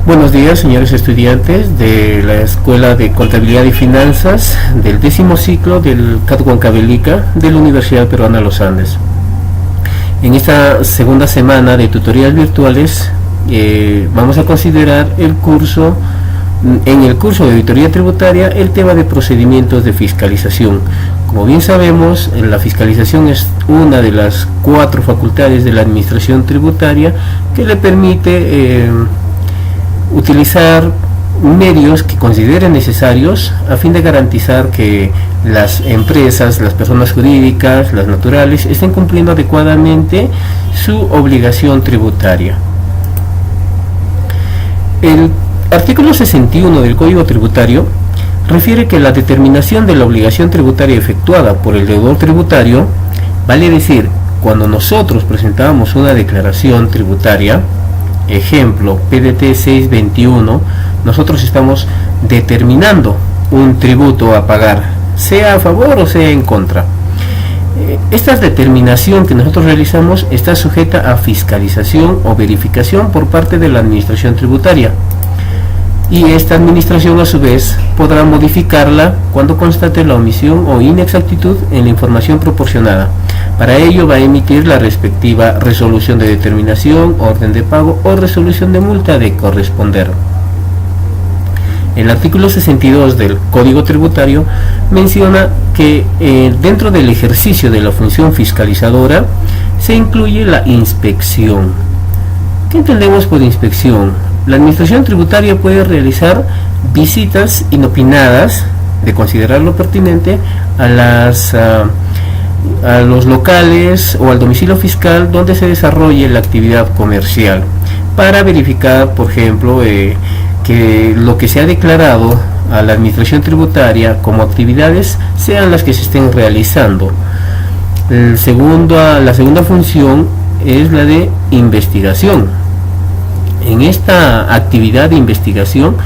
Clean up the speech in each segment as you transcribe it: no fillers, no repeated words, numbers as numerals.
Buenos días, señores estudiantes de la Escuela de Contabilidad y Finanzas del 10º ciclo del CAT Huancavelica de la Universidad Peruana Los Andes. En esta segunda semana de tutorías virtuales vamos a considerar el curso de auditoría tributaria, el tema de procedimientos de fiscalización. Como bien sabemos, la fiscalización es una de las 4 facultades de la administración tributaria que le permite utilizar medios que consideren necesarios a fin de garantizar que las empresas, las personas jurídicas, las naturales, estén cumpliendo adecuadamente su obligación tributaria. El artículo 61 del Código Tributario refiere que la determinación de la obligación tributaria efectuada por el deudor tributario, vale decir, cuando nosotros presentamos una declaración tributaria, ejemplo, PDT 621, nosotros estamos determinando un tributo a pagar, sea a favor o sea en contra. Esta determinación que nosotros realizamos está sujeta a fiscalización o verificación por parte de la administración tributaria, y esta administración a su vez podrá modificarla cuando constate la omisión o inexactitud en la información proporcionada. Para ello va a emitir la respectiva resolución de determinación, orden de pago o resolución de multa de corresponder. El artículo 62 del Código Tributario menciona que dentro del ejercicio de la función fiscalizadora se incluye la inspección. ¿Qué entendemos por inspección? La administración tributaria puede realizar visitas inopinadas, de considerarlo pertinente, a los locales o al domicilio fiscal donde se desarrolle la actividad comercial, para verificar, por ejemplo, que lo que se ha declarado a la administración tributaria como actividades sean las que se estén realizando. La segunda función es la de investigación. En esta actividad de investigación,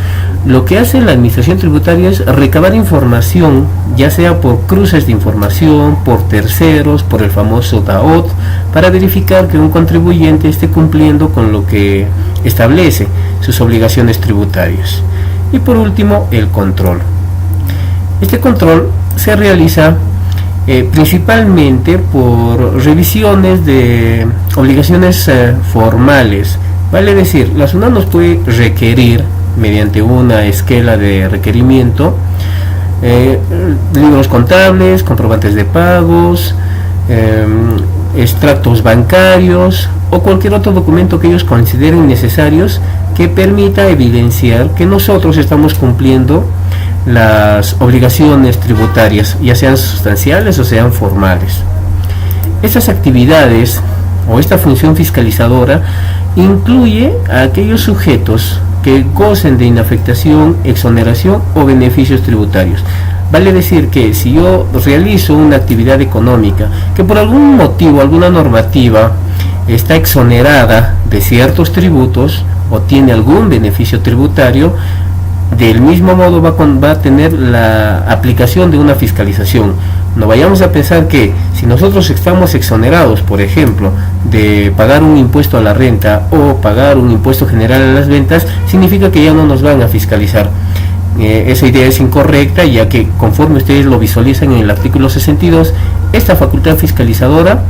lo que hace la administración tributaria es recabar información, ya sea por cruces de información, por terceros, por el famoso DAOT, para verificar que un contribuyente esté cumpliendo con lo que establece sus obligaciones tributarias. Y por último, el control. Este control se realiza principalmente por revisiones de obligaciones formales. Vale decir, la SUNAT nos puede requerir, mediante una esquela de requerimiento, libros contables, comprobantes de pagos, extractos bancarios o cualquier otro documento que ellos consideren necesarios que permita evidenciar que nosotros estamos cumpliendo las obligaciones tributarias, ya sean sustanciales o sean formales. Estas actividades o esta función fiscalizadora incluye a aquellos sujetos que gocen de inafectación, exoneración o beneficios tributarios. Vale decir que si yo realizo una actividad económica que por algún motivo, alguna normativa está exonerada de ciertos tributos o tiene algún beneficio tributario, del mismo modo va a tener la aplicación de una fiscalización. No vayamos a pensar que si nosotros estamos exonerados, por ejemplo, de pagar un impuesto a la renta o pagar un impuesto general a las ventas, significa que ya no nos van a fiscalizar. Esa idea es incorrecta, ya que conforme ustedes lo visualizan en el artículo 62, esta facultad fiscalizadora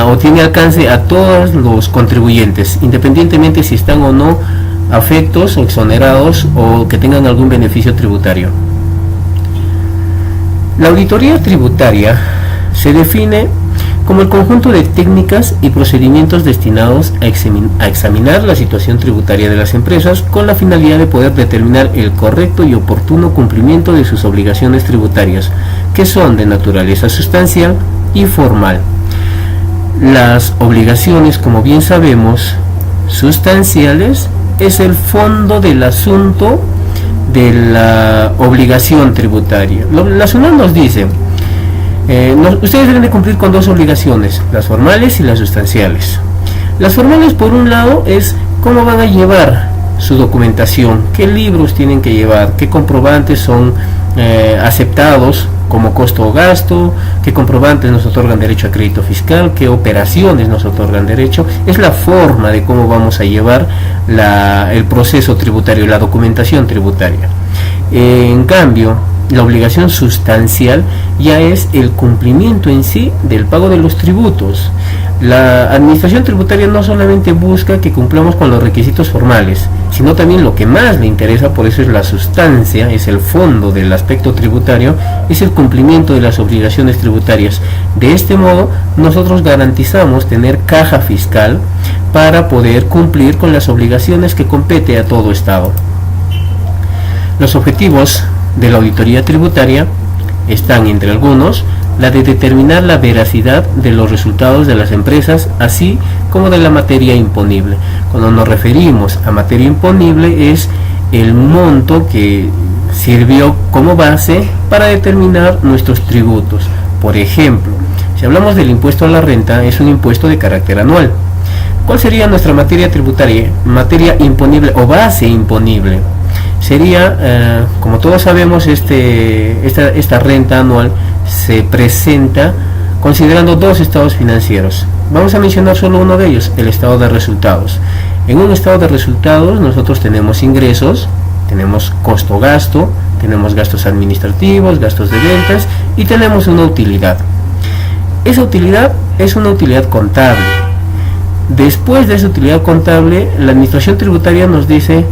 o tiene alcance a todos los contribuyentes, independientemente si están o no afectos o exonerados o que tengan algún beneficio tributario. La auditoría tributaria se define como el conjunto de técnicas y procedimientos destinados a examinar la situación tributaria de las empresas con la finalidad de poder determinar el correcto y oportuno cumplimiento de sus obligaciones tributarias, que son de naturaleza sustancial y formal. Las obligaciones, como bien sabemos, sustanciales es el fondo del asunto de la obligación tributaria. La SUNAT nos dice, ustedes deben de cumplir con 2 obligaciones, las formales y las sustanciales. Las formales, por un lado, es cómo van a llevar su documentación, qué libros tienen que llevar, qué comprobantes son aceptados como costo o gasto, qué comprobantes nos otorgan derecho a crédito fiscal, qué operaciones nos otorgan derecho. Es la forma de cómo vamos a llevar el proceso tributario, la documentación tributaria. En cambio, la obligación sustancial ya es el cumplimiento en sí del pago de los tributos. La administración tributaria no solamente busca que cumplamos con los requisitos formales, sino también lo que más le interesa, por eso es la sustancia, es el fondo del aspecto tributario, es el cumplimiento de las obligaciones tributarias. De este modo, nosotros garantizamos tener caja fiscal para poder cumplir con las obligaciones que compete a todo Estado. Los objetivos de la auditoría tributaria están, entre algunos, la de determinar la veracidad de los resultados de las empresas, así como de la materia imponible. Cuando nos referimos a materia imponible, es el monto que sirvió como base para determinar nuestros tributos. Por ejemplo, si hablamos del impuesto a la renta, es un impuesto de carácter anual. ¿Cuál sería nuestra materia tributaria? Materia imponible o base imponible. Sería, como todos sabemos, esta renta anual se presenta considerando dos estados financieros. Vamos a mencionar solo uno de ellos, el estado de resultados. En un estado de resultados nosotros tenemos ingresos, tenemos costo-gasto, tenemos gastos administrativos, gastos de ventas y tenemos una utilidad. Esa utilidad es una utilidad contable. Después de esa utilidad contable, la administración tributaria nos dice: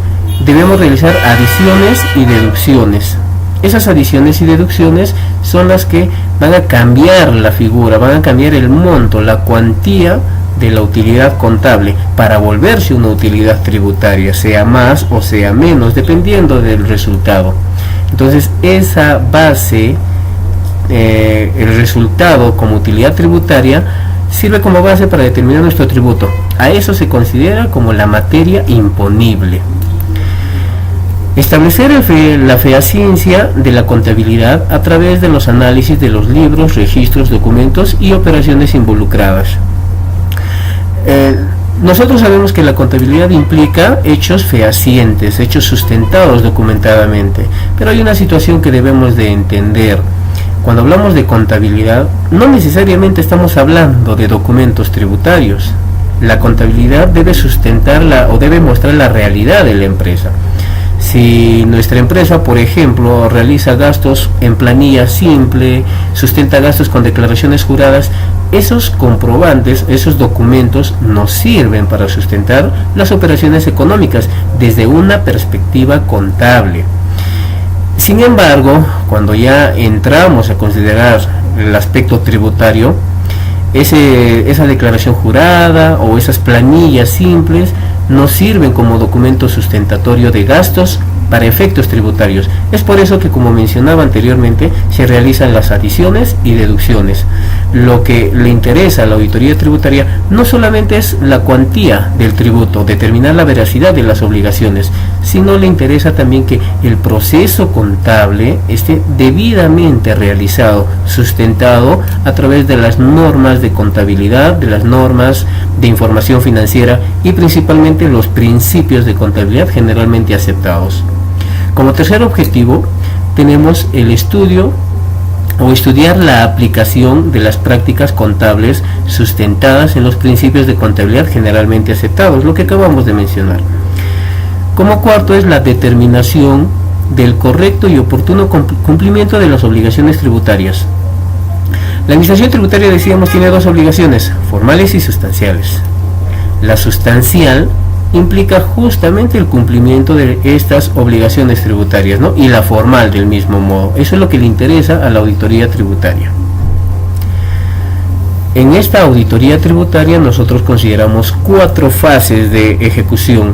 debemos realizar adiciones y deducciones. Esas adiciones y deducciones son las que van a cambiar la figura, van a cambiar el monto, la cuantía de la utilidad contable para volverse una utilidad tributaria, sea más o sea menos, dependiendo del resultado. Entonces, esa base, el resultado como utilidad tributaria, sirve como base para determinar nuestro tributo. A eso se considera como la materia imponible. Establecer la fehaciencia de la contabilidad a través de los análisis de los libros, registros, documentos y operaciones involucradas. Nosotros sabemos que la contabilidad implica hechos fehacientes, hechos sustentados documentadamente, pero hay una situación que debemos de entender. Cuando hablamos de contabilidad, no necesariamente estamos hablando de documentos tributarios. La contabilidad debe sustentar o debe mostrar la realidad de la empresa. Si nuestra empresa, por ejemplo, realiza gastos en planilla simple, sustenta gastos con declaraciones juradas, esos comprobantes, esos documentos nos sirven para sustentar las operaciones económicas desde una perspectiva contable. Sin embargo, cuando ya entramos a considerar el aspecto tributario, esa declaración jurada o esas planillas simples nos sirven como documento sustentatorio de gastos para efectos tributarios. Es por eso que, como mencionaba anteriormente, se realizan las adiciones y deducciones. Lo que le interesa a la auditoría tributaria no solamente es la cuantía del tributo, determinar la veracidad de las obligaciones, sino le interesa también que el proceso contable esté debidamente realizado, sustentado a través de las normas de contabilidad, de las normas de información financiera y principalmente los principios de contabilidad generalmente aceptados. Como tercer objetivo tenemos el estudio o estudiar la aplicación de las prácticas contables sustentadas en los principios de contabilidad generalmente aceptados, lo que acabamos de mencionar. Como cuarto es la determinación del correcto y oportuno cumplimiento de las obligaciones tributarias. La administración tributaria, decíamos, tiene dos obligaciones, formales y sustanciales. La sustancial implica justamente el cumplimiento de estas obligaciones tributarias, ¿no? Y la formal del mismo modo. Eso es lo que le interesa a la auditoría tributaria. En esta auditoría tributaria nosotros consideramos 4 fases de ejecución.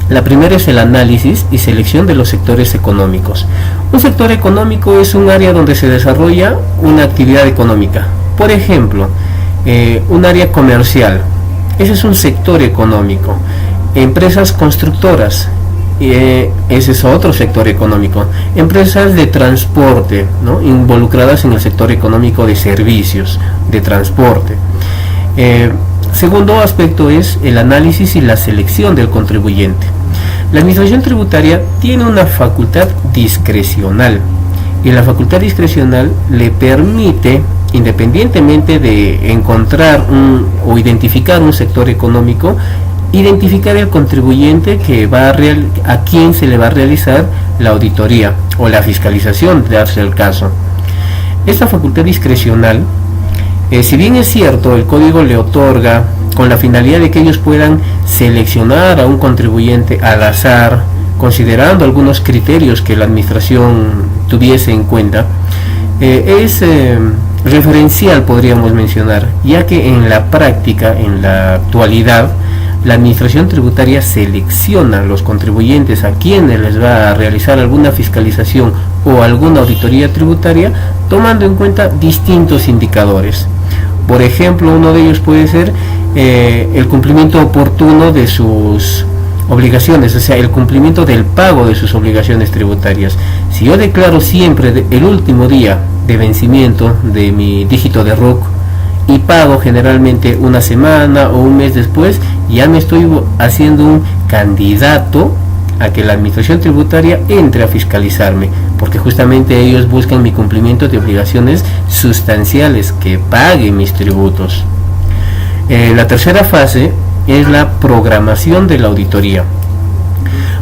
La primera es el análisis y selección de los sectores económicos. Un sector económico es un área donde se desarrolla una actividad económica. Por ejemplo, un área comercial. Ese es un sector económico. Empresas constructoras, ese es otro sector económico. Empresas de transporte, ¿no? Involucradas en el sector económico de servicios, de transporte. Segundo aspecto es el análisis y la selección del contribuyente. La administración tributaria tiene una facultad discrecional, Y la facultad discrecional le permite, independientemente de encontrar o identificar un sector económico, identificar el contribuyente que va a quien se le va a realizar la auditoría o la fiscalización, de darse el caso. Esta facultad discrecional, si bien es cierto, el código le otorga con la finalidad de que ellos puedan seleccionar a un contribuyente al azar, considerando algunos criterios que la administración tuviese en cuenta, es referencial, podríamos mencionar, ya que en la práctica, en la actualidad, la administración tributaria selecciona los contribuyentes a quienes les va a realizar alguna fiscalización o alguna auditoría tributaria, tomando en cuenta distintos indicadores. Por ejemplo, uno de ellos puede ser el cumplimiento oportuno de sus obligaciones, o sea, el cumplimiento del pago de sus obligaciones tributarias. Si yo declaro siempre el último día de vencimiento de mi dígito de RUC y pago generalmente una semana o un mes después, ya me estoy haciendo un candidato a que la administración tributaria entre a fiscalizarme, porque justamente ellos buscan mi cumplimiento de obligaciones sustanciales, que pague mis tributos. La tercera fase es la programación de la auditoría.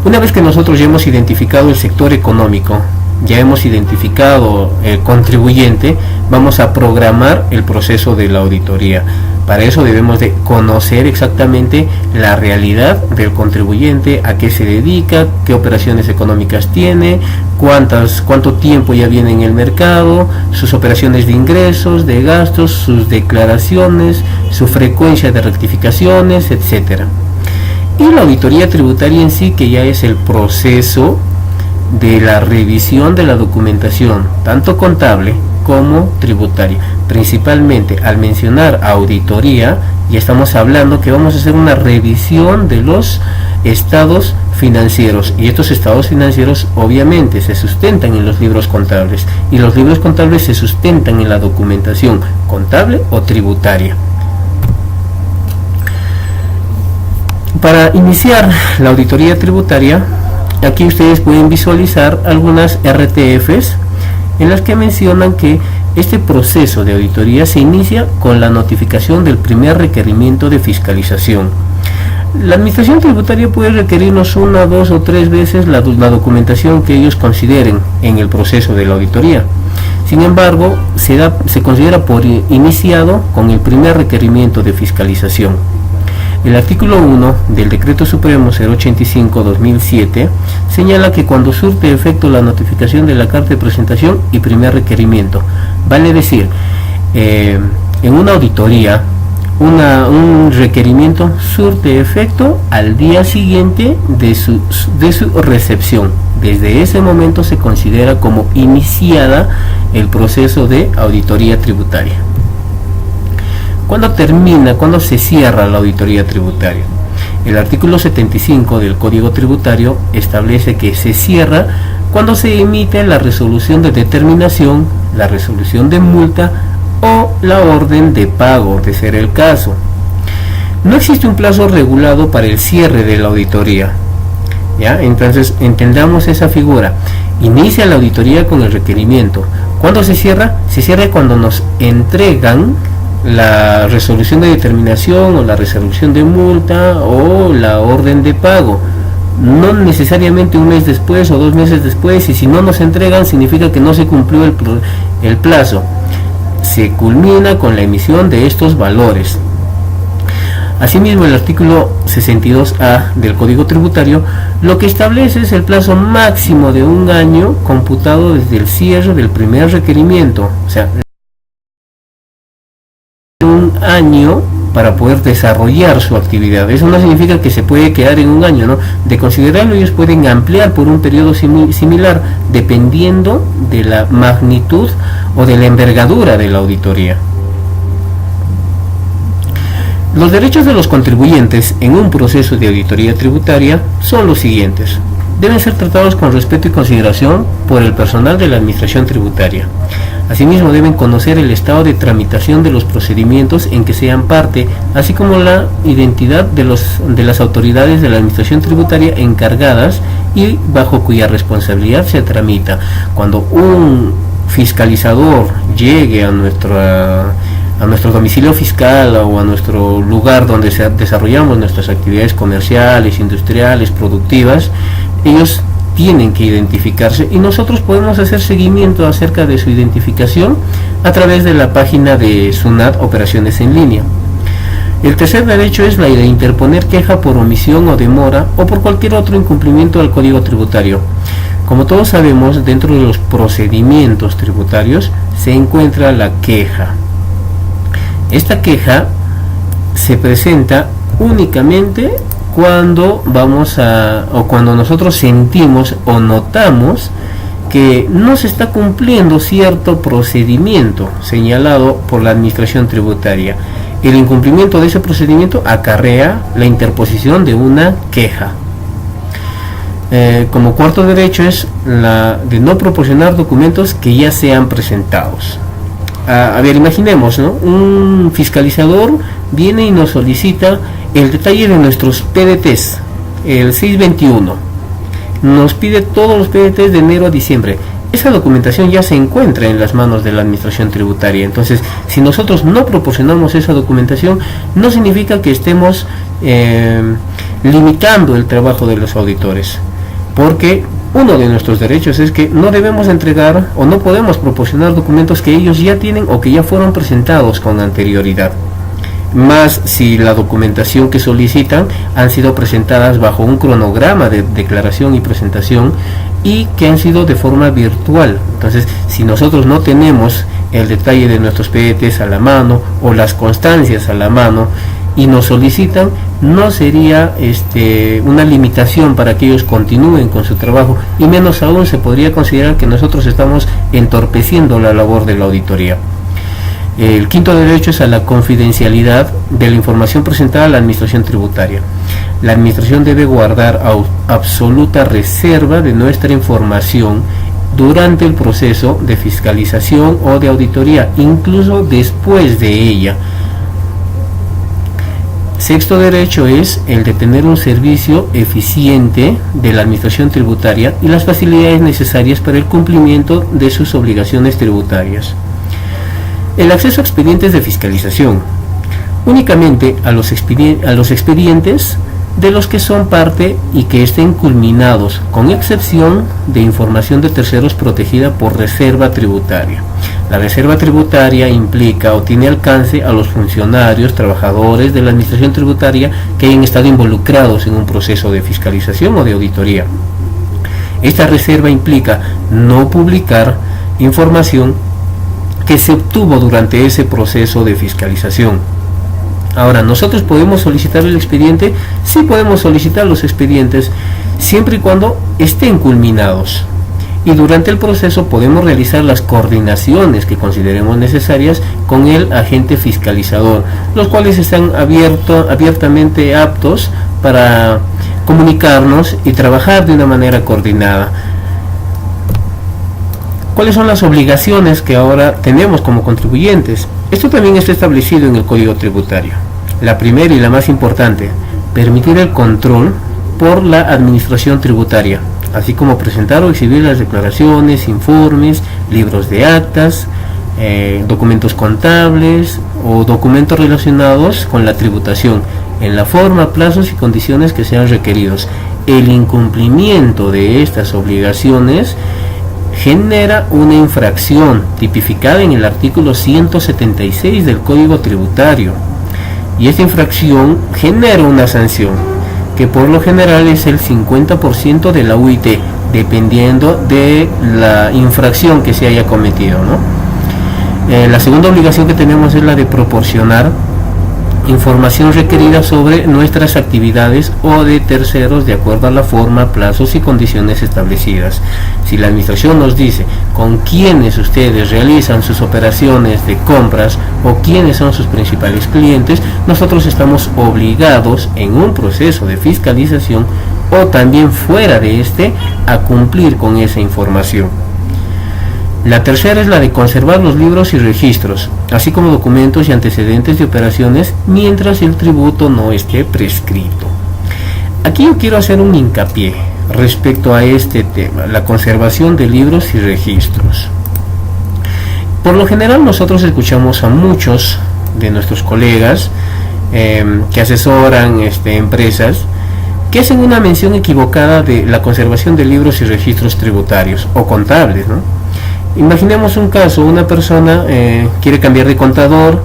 Una vez que nosotros ya hemos identificado el sector económico, ya hemos identificado el contribuyente, vamos a programar el proceso de la auditoría. Para eso debemos de conocer exactamente la realidad del contribuyente, a qué se dedica, qué operaciones económicas tiene, cuánto tiempo ya viene en el mercado, sus operaciones de ingresos, de gastos, sus declaraciones, su frecuencia de rectificaciones, etc. Y la auditoría tributaria en sí, que ya es el proceso de la revisión de la documentación, tanto contable como tributaria. Principalmente, al mencionar auditoría, ya estamos hablando que vamos a hacer una revisión de los estados financieros, y estos estados financieros obviamente se sustentan en los libros contables, y los libros contables se sustentan en la documentación contable o tributaria. Para iniciar la auditoría tributaria, aquí ustedes pueden visualizar algunas RTFs en las que mencionan que este proceso de auditoría se inicia con la notificación del primer requerimiento de fiscalización. La administración tributaria puede requerirnos una, dos o tres veces la documentación que ellos consideren en el proceso de la auditoría. Sin embargo, se considera por iniciado con el primer requerimiento de fiscalización. El artículo 1 del Decreto Supremo 085/2007 señala que cuando surte efecto la notificación de la carta de presentación y primer requerimiento, vale decir, en una auditoría, un requerimiento surte efecto al día siguiente de su recepción. Desde ese momento se considera como iniciada el proceso de auditoría tributaria. ¿Cuándo se cierra la auditoría tributaria? El artículo 75 del Código Tributario establece que se cierra cuando se emite la resolución de determinación, la resolución de multa o la orden de pago, de ser el caso. No existe un plazo regulado para el cierre de la auditoría, ¿ya? Entonces entendamos esa figura. Inicia la auditoría con el requerimiento. ¿Cuándo se cierra? Se cierra cuando nos entregan la resolución de determinación o la resolución de multa o la orden de pago, no necesariamente un mes después o 2 meses después, y si no nos entregan significa que no se cumplió el plazo. Se culmina con la emisión de estos valores. Asimismo, el artículo 62A del Código Tributario lo que establece es el plazo máximo de 1 año computado desde el cierre del primer requerimiento, o sea, 1 año para poder desarrollar su actividad. Eso no significa que se puede quedar en 1 año, ¿no? De considerarlo, ellos pueden ampliar por un periodo similar, dependiendo de la magnitud o de la envergadura de la auditoría. Los derechos de los contribuyentes en un proceso de auditoría tributaria son los siguientes. Deben ser tratados con respeto y consideración por el personal de la administración tributaria. Asimismo, deben conocer el estado de tramitación de los procedimientos en que sean parte, así como la identidad de las autoridades de la administración tributaria encargadas y bajo cuya responsabilidad se tramita. Cuando un fiscalizador llegue a nuestro domicilio fiscal o a nuestro lugar donde desarrollamos nuestras actividades comerciales, industriales, productivas, ellos tienen que identificarse y nosotros podemos hacer seguimiento acerca de su identificación a través de la página de SUNAT Operaciones en Línea. El tercer derecho es la de interponer queja por omisión o demora o por cualquier otro incumplimiento del Código Tributario. Como todos sabemos, dentro de los procedimientos tributarios se encuentra la queja. Esta queja se presenta únicamente cuando cuando nosotros sentimos o notamos que no se está cumpliendo cierto procedimiento señalado por la administración tributaria. El incumplimiento de ese procedimiento acarrea la interposición de una queja. Como cuarto derecho es la de no proporcionar documentos que ya sean presentados. A ver, imaginemos, ¿no? Un fiscalizador viene y nos solicita el detalle de nuestros PDTs, el 621. Nos pide todos los PDTs de enero a diciembre. Esa documentación ya se encuentra en las manos de la administración tributaria. Entonces, si nosotros no proporcionamos esa documentación, no significa que estemos limitando el trabajo de los auditores, porque uno de nuestros derechos es que no debemos entregar o no podemos proporcionar documentos que ellos ya tienen o que ya fueron presentados con anterioridad, más si la documentación que solicitan han sido presentadas bajo un cronograma de declaración y presentación y que han sido de forma virtual. Entonces, si nosotros no tenemos el detalle de nuestros PDTs a la mano o las constancias a la mano y nos solicitan, no sería una limitación para que ellos continúen con su trabajo, y menos aún se podría considerar que nosotros estamos entorpeciendo la labor de la auditoría. El quinto derecho es a la confidencialidad de la información presentada a la administración tributaria. La administración debe guardar absoluta reserva de nuestra información durante el proceso de fiscalización o de auditoría, incluso después de ella. Sexto derecho es el de tener un servicio eficiente de la administración tributaria y las facilidades necesarias para el cumplimiento de sus obligaciones tributarias. El acceso a expedientes de fiscalización. Únicamente a los expedientes de los que son parte y que estén culminados, con excepción de información de terceros protegida por reserva tributaria. La reserva tributaria implica o tiene alcance a los funcionarios, trabajadores de la administración tributaria que hayan estado involucrados en un proceso de fiscalización o de auditoría. Esta reserva implica no publicar información que se obtuvo durante ese proceso de fiscalización. Ahora, ¿nosotros podemos solicitar el expediente? Sí, podemos solicitar los expedientes siempre y cuando estén culminados. Y durante el proceso podemos realizar las coordinaciones que consideremos necesarias con el agente fiscalizador, los cuales están abiertamente aptos para comunicarnos y trabajar de una manera coordinada. ¿Cuáles son las obligaciones que ahora tenemos como contribuyentes? Esto también está establecido en el Código Tributario. La primera y la más importante, permitir el control por la administración tributaria, así como presentar o exhibir las declaraciones, informes, libros de actas, documentos contables o documentos relacionados con la tributación, en la forma, plazos y condiciones que sean requeridos. El incumplimiento de estas obligaciones genera una infracción tipificada en el artículo 176 del Código Tributario, y esta infracción genera una sanción que por lo general es el 50% de la UIT, dependiendo de la infracción que se haya cometido, ¿no? La segunda obligación que tenemos es la de proporcionar información requerida sobre nuestras actividades o de terceros de acuerdo a la forma, plazos y condiciones establecidas. Si la administración nos dice con quiénes ustedes realizan sus operaciones de compras o quiénes son sus principales clientes, nosotros estamos obligados en un proceso de fiscalización o también fuera de a cumplir con esa información. La tercera es la de conservar los libros y registros, así como documentos y antecedentes de operaciones mientras el tributo no esté prescrito. Aquí yo quiero hacer un hincapié respecto a este tema, la conservación de libros y registros. Por lo general nosotros escuchamos a muchos de nuestros colegas que asesoran empresas que hacen una mención equivocada de la conservación de libros y registros tributarios o contables, ¿no? Imaginemos un caso, una persona quiere cambiar de contador,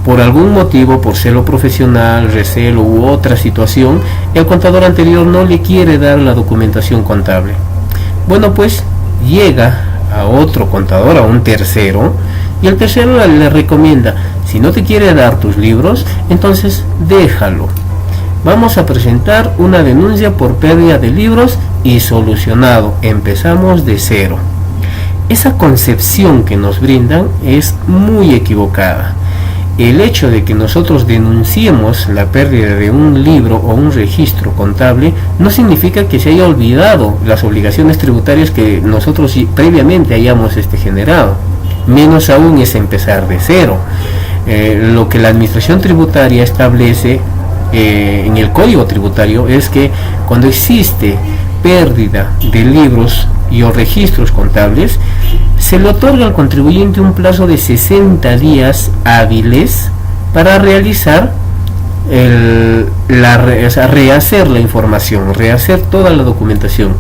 por algún motivo, por celo profesional, recelo u otra situación, el contador anterior no le quiere dar la documentación contable. Bueno, pues llega a otro contador, a un tercero, y el tercero le recomienda: si no te quiere dar tus libros, entonces déjalo. Vamos a presentar una denuncia por pérdida de libros y solucionado, empezamos de cero. Esa concepción que nos brindan es muy equivocada. El hecho de que nosotros denunciemos la pérdida de un libro o un registro contable no significa que se haya olvidado las obligaciones tributarias que nosotros previamente hayamos generado. Menos aún es empezar de cero. Lo que la administración tributaria establece en el Código Tributario es que cuando existe pérdida de libros y o registros contables, se le otorga al contribuyente un plazo de 60 días hábiles para realizar rehacer la información, rehacer toda la documentación.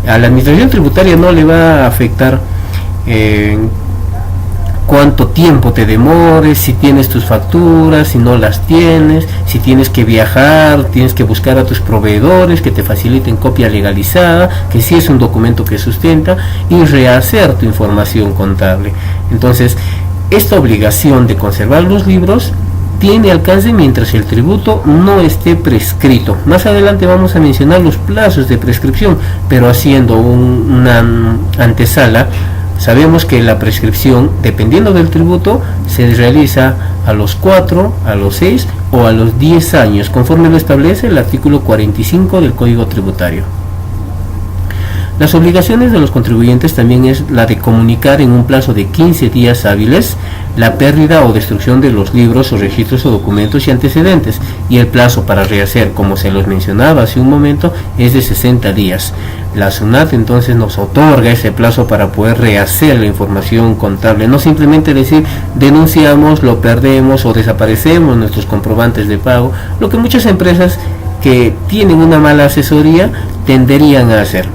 A la administración tributaria no le va a afectar cuánto tiempo te demores, si tienes tus facturas, si no las tienes, si tienes que viajar, tienes que buscar a tus proveedores que te faciliten copia legalizada, que si es un documento que sustenta, y rehacer tu información contable. Entonces, esta obligación de conservar los libros tiene alcance mientras el tributo no esté prescrito. Más adelante vamos a mencionar los plazos de prescripción, pero haciendo una antesala, sabemos que la prescripción, dependiendo del tributo, se realiza a los 4, a los 6 o a los 10 años, conforme lo establece el artículo 45 del Código Tributario. Las obligaciones de los contribuyentes también es la de comunicar en un plazo de 15 días hábiles la pérdida o destrucción de los libros o registros o documentos y antecedentes, y el plazo para rehacer, como se los mencionaba hace un momento, es de 60 días. La SUNAT entonces nos otorga ese plazo para poder rehacer la información contable, no simplemente decir denunciamos, lo perdemos o desaparecemos nuestros comprobantes de pago, lo que muchas empresas que tienen una mala asesoría tenderían a hacer.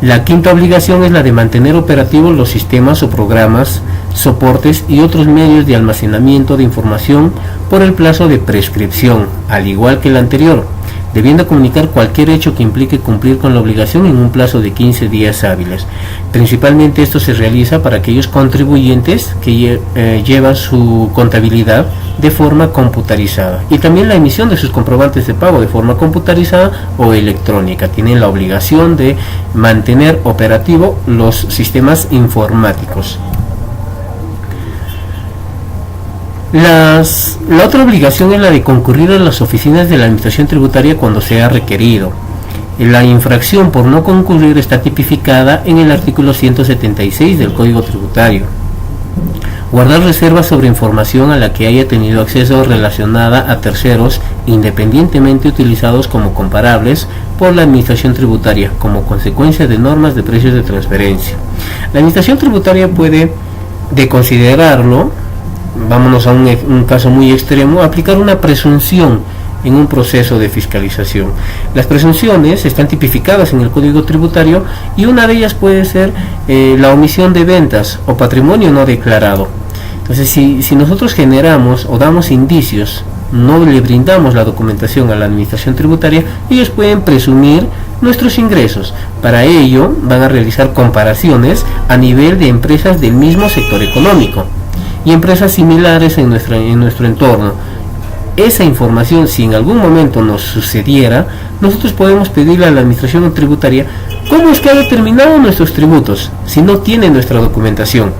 La quinta obligación es la de mantener operativos los sistemas o programas, soportes y otros medios de almacenamiento de información por el plazo de prescripción, al igual que el anterior, debiendo comunicar cualquier hecho que implique cumplir con la obligación en un plazo de 15 días hábiles. Principalmente esto se realiza para aquellos contribuyentes que llevan su contabilidad de forma computarizada, y también la emisión de sus comprobantes de pago de forma computarizada o electrónica. Tienen la obligación de mantener operativo los sistemas informáticos. La otra obligación es la de concurrir a las oficinas de la Administración Tributaria cuando sea requerido. La infracción por no concurrir está tipificada en el artículo 176 del Código Tributario. Guardar reservas sobre información a la que haya tenido acceso relacionada a terceros, independientemente utilizados como comparables por la Administración Tributaria, como consecuencia de normas de precios de transferencia. La Administración Tributaria puede, de considerarlo, vámonos a un caso muy extremo, aplicar una presunción en un proceso de fiscalización. Las presunciones están tipificadas en el Código Tributario y una de ellas puede ser la omisión de ventas o patrimonio no declarado. Entonces, si nosotros generamos o damos indicios, no le brindamos la documentación a la Administración Tributaria, ellos pueden presumir nuestros ingresos. Para ello van a realizar comparaciones a nivel de empresas del mismo sector económico y empresas similares en nuestro entorno. Esa información, si en algún momento nos sucediera, nosotros podemos pedirle a la Administración Tributaria cómo es que ha determinado nuestros tributos si no tiene nuestra documentación.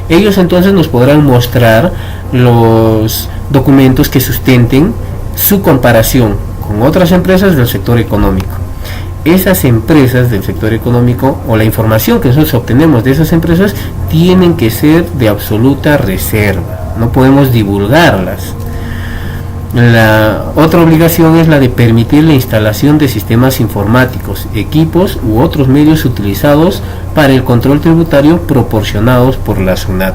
Ellos entonces nos podrán mostrar los documentos que sustenten su comparación con otras empresas del sector económico. esas empresas del sector económico o la información que nosotros obtenemos de esas empresas tienen que ser de absoluta reserva, no podemos divulgarlas. La otra obligación es la de permitir la instalación de sistemas informáticos, equipos u otros medios utilizados para el control tributario proporcionados por la SUNAT.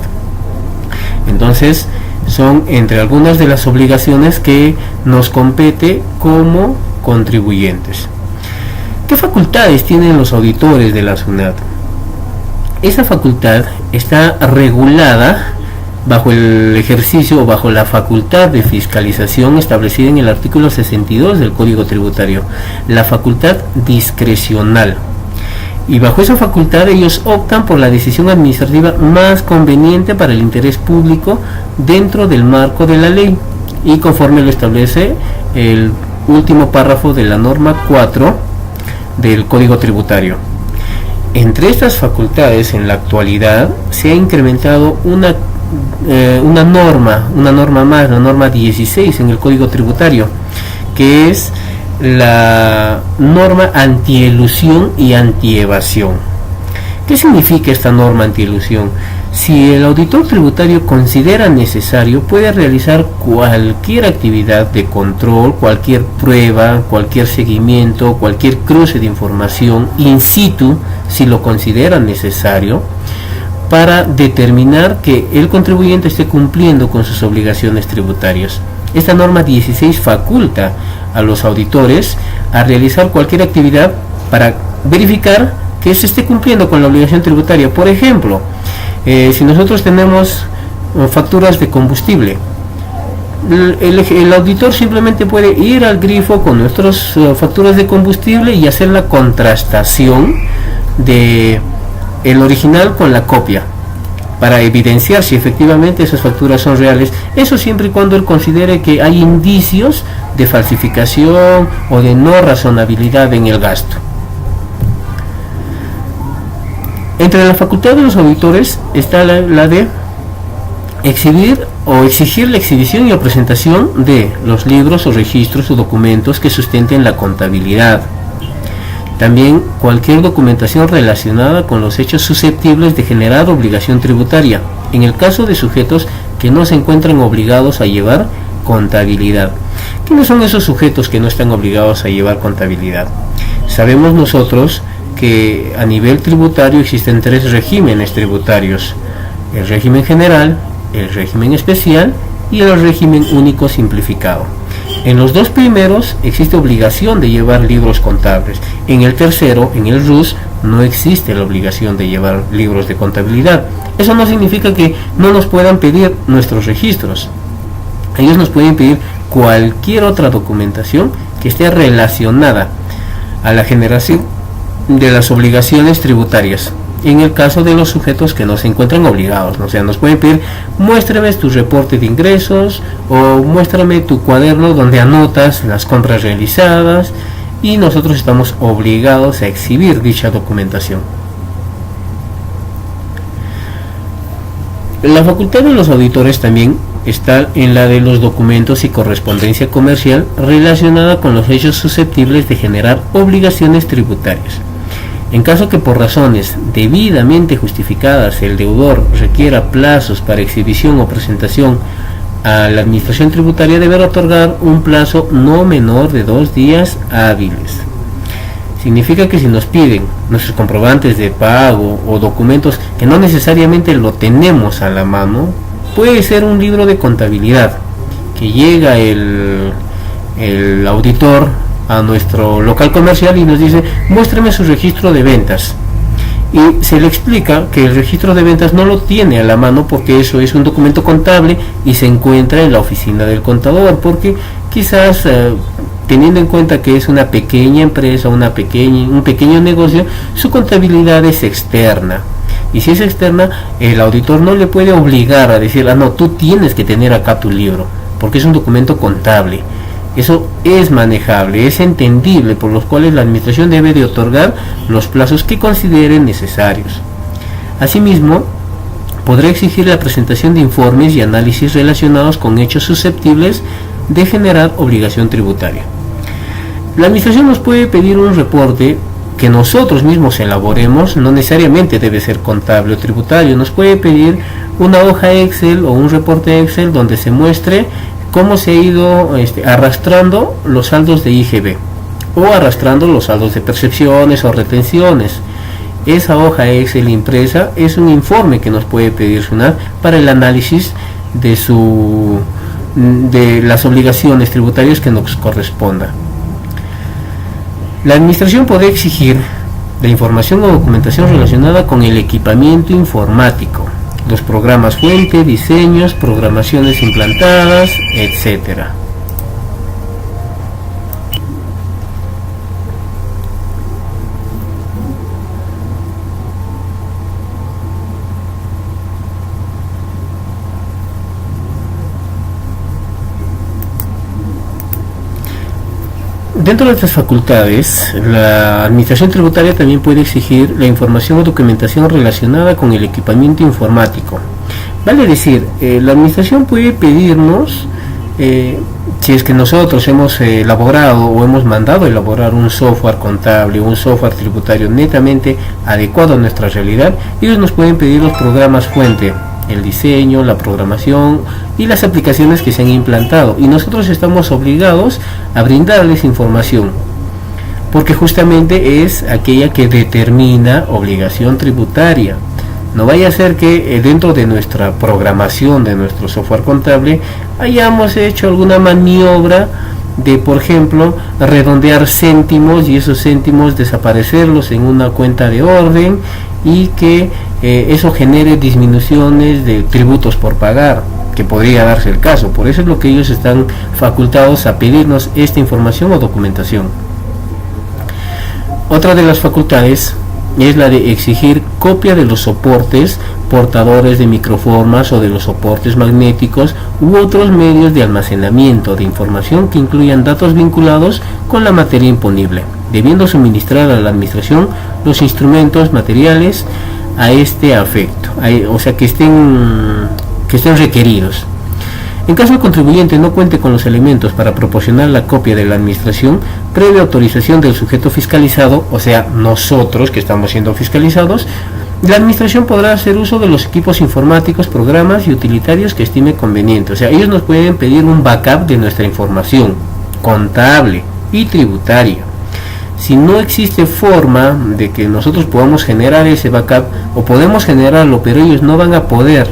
Entonces, son entre algunas de las obligaciones que nos compete como contribuyentes. ¿Qué facultades tienen los auditores de la SUNAT? Esa facultad está regulada bajo el ejercicio o bajo la facultad de fiscalización establecida en el artículo 62 del Código Tributario, la facultad discrecional. Y bajo esa facultad ellos optan por la decisión administrativa más conveniente para el interés público dentro del marco de la ley y conforme lo establece el último párrafo de la norma 4 del Código Tributario. Entre estas facultades en la actualidad se ha incrementado una norma más, la norma 16 en el Código Tributario, que es la norma antielusión y antievasión. ¿Qué significa esta norma antielusión? Si el auditor tributario considera necesario, puede realizar cualquier actividad de control, cualquier prueba, cualquier seguimiento, cualquier cruce de información in situ, si lo considera necesario, para determinar que el contribuyente esté cumpliendo con sus obligaciones tributarias. Esta norma 16 faculta a los auditores a realizar cualquier actividad para verificar que se esté cumpliendo con la obligación tributaria. Por ejemplo, si nosotros tenemos facturas de combustible, el auditor simplemente puede ir al grifo con nuestras facturas de combustible y hacer la contrastación de el original con la copia para evidenciar si efectivamente esas facturas son reales. Eso siempre y cuando él considere que hay indicios de falsificación o de no razonabilidad en el gasto. Entre la facultad de los auditores está la de exhibir o exigir la exhibición y la presentación de los libros o registros o documentos que sustenten la contabilidad. También cualquier documentación relacionada con los hechos susceptibles de generar obligación tributaria, en el caso de sujetos que no se encuentran obligados a llevar contabilidad. ¿Quiénes son esos sujetos que no están obligados a llevar contabilidad? Sabemos nosotros que a nivel tributario existen tres regímenes tributarios: el régimen general, el régimen especial y el régimen único simplificado. En los dos primeros existe obligación de llevar libros contables. En el tercero, en el RUS, no existe la obligación de llevar libros de contabilidad. Eso no significa que no nos puedan pedir nuestros registros. Ellos nos pueden pedir cualquier otra documentación que esté relacionada a la generación de las obligaciones tributarias, en el caso de los sujetos que no se encuentran obligados. O sea, nos pueden pedir: muéstrame tu reporte de ingresos o muéstrame tu cuaderno donde anotas las compras realizadas, y nosotros estamos obligados a exhibir dicha documentación. La facultad de los auditores también está en la de los documentos y correspondencia comercial relacionada con los hechos susceptibles de generar obligaciones tributarias. En caso que por razones debidamente justificadas el deudor requiera plazos para exhibición o presentación a la administración tributaria, deberá otorgar un plazo no menor de 2 días hábiles. Significa que si nos piden nuestros comprobantes de pago o documentos que no necesariamente lo tenemos a la mano, puede ser un libro de contabilidad que llega el auditor a nuestro local comercial y nos dice: muéstreme su registro de ventas, y se le explica que el registro de ventas no lo tiene a la mano porque eso es un documento contable y se encuentra en la oficina del contador, porque quizás teniendo en cuenta que es una pequeña empresa, un pequeño negocio, su contabilidad es externa. Y si es externa, el auditor no le puede obligar a decir: no, tú tienes que tener acá tu libro, porque es un documento contable. Eso es manejable, es entendible, por los cuales la administración debe de otorgar los plazos que considere necesarios. Asimismo, podrá exigir la presentación de informes y análisis relacionados con hechos susceptibles de generar obligación tributaria. La administración nos puede pedir un reporte que nosotros mismos elaboremos, no necesariamente debe ser contable o tributario, nos puede pedir una hoja Excel o un reporte Excel donde se muestre cómo se ha ido arrastrando los saldos de IGB o arrastrando los saldos de percepciones o retenciones. Esa hoja Excel impresa es un informe que nos puede pedir SUNAT para el análisis de las obligaciones tributarias que nos corresponda. La administración puede exigir la información o documentación relacionada con el equipamiento informático, los programas fuente, diseños, programaciones implantadas, etc. Dentro de estas facultades, la administración tributaria también puede exigir la información o documentación relacionada con el equipamiento informático. Vale decir, la administración puede pedirnos, si es que nosotros hemos elaborado o hemos mandado elaborar un software contable o un software tributario netamente adecuado a nuestra realidad, ellos nos pueden pedir los programas fuente, el diseño, la programación y las aplicaciones que se han implantado, y nosotros estamos obligados a brindarles información porque justamente es aquella que determina obligación tributaria. No vaya a ser que dentro de nuestra programación de nuestro software contable hayamos hecho alguna maniobra de, por ejemplo, redondear céntimos y esos céntimos desaparecerlos en una cuenta de orden y que eso genere disminuciones de tributos por pagar, que podría darse el caso. Por eso es lo que ellos están facultados a pedirnos esta información o documentación. Otra de las facultades es la de exigir copia de los soportes portadores de microformas o de los soportes magnéticos u otros medios de almacenamiento de información que incluyan datos vinculados con la materia imponible, debiendo suministrar a la administración los instrumentos materiales a este afecto, o sea que estén requeridos. En caso el contribuyente no cuente con los elementos para proporcionar la copia de la administración, previa autorización del sujeto fiscalizado, o sea, nosotros que estamos siendo fiscalizados, la administración podrá hacer uso de los equipos informáticos, programas y utilitarios que estime conveniente. O sea, ellos nos pueden pedir un backup de nuestra información contable y tributaria. Si no existe forma de que nosotros podamos generar ese backup, o podemos generarlo, pero ellos no van a poder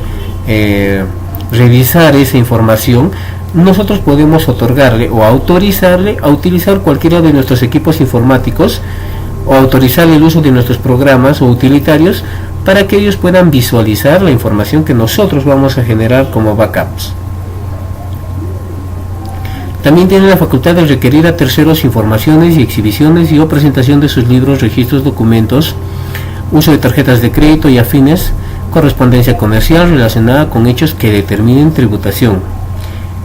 revisar esa información, nosotros podemos otorgarle o autorizarle a utilizar cualquiera de nuestros equipos informáticos o autorizarle el uso de nuestros programas o utilitarios para que ellos puedan visualizar la información que nosotros vamos a generar como backups. También tiene la facultad de requerir a terceros informaciones y exhibiciones y o presentación de sus libros, registros, documentos, uso de tarjetas de crédito y afines, correspondencia comercial relacionada con hechos que determinen tributación,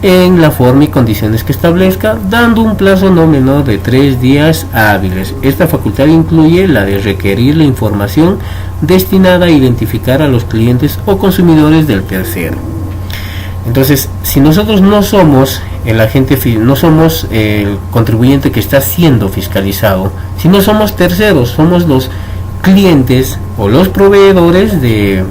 en la forma y condiciones que establezca, dando un plazo no menor de 3 días hábiles. Esta facultad incluye la de requerir la información destinada a identificar a los clientes o consumidores del tercero. Entonces, si nosotros no somos el agente, no somos el contribuyente que está siendo fiscalizado, si no somos terceros, somos los clientes o los proveedores del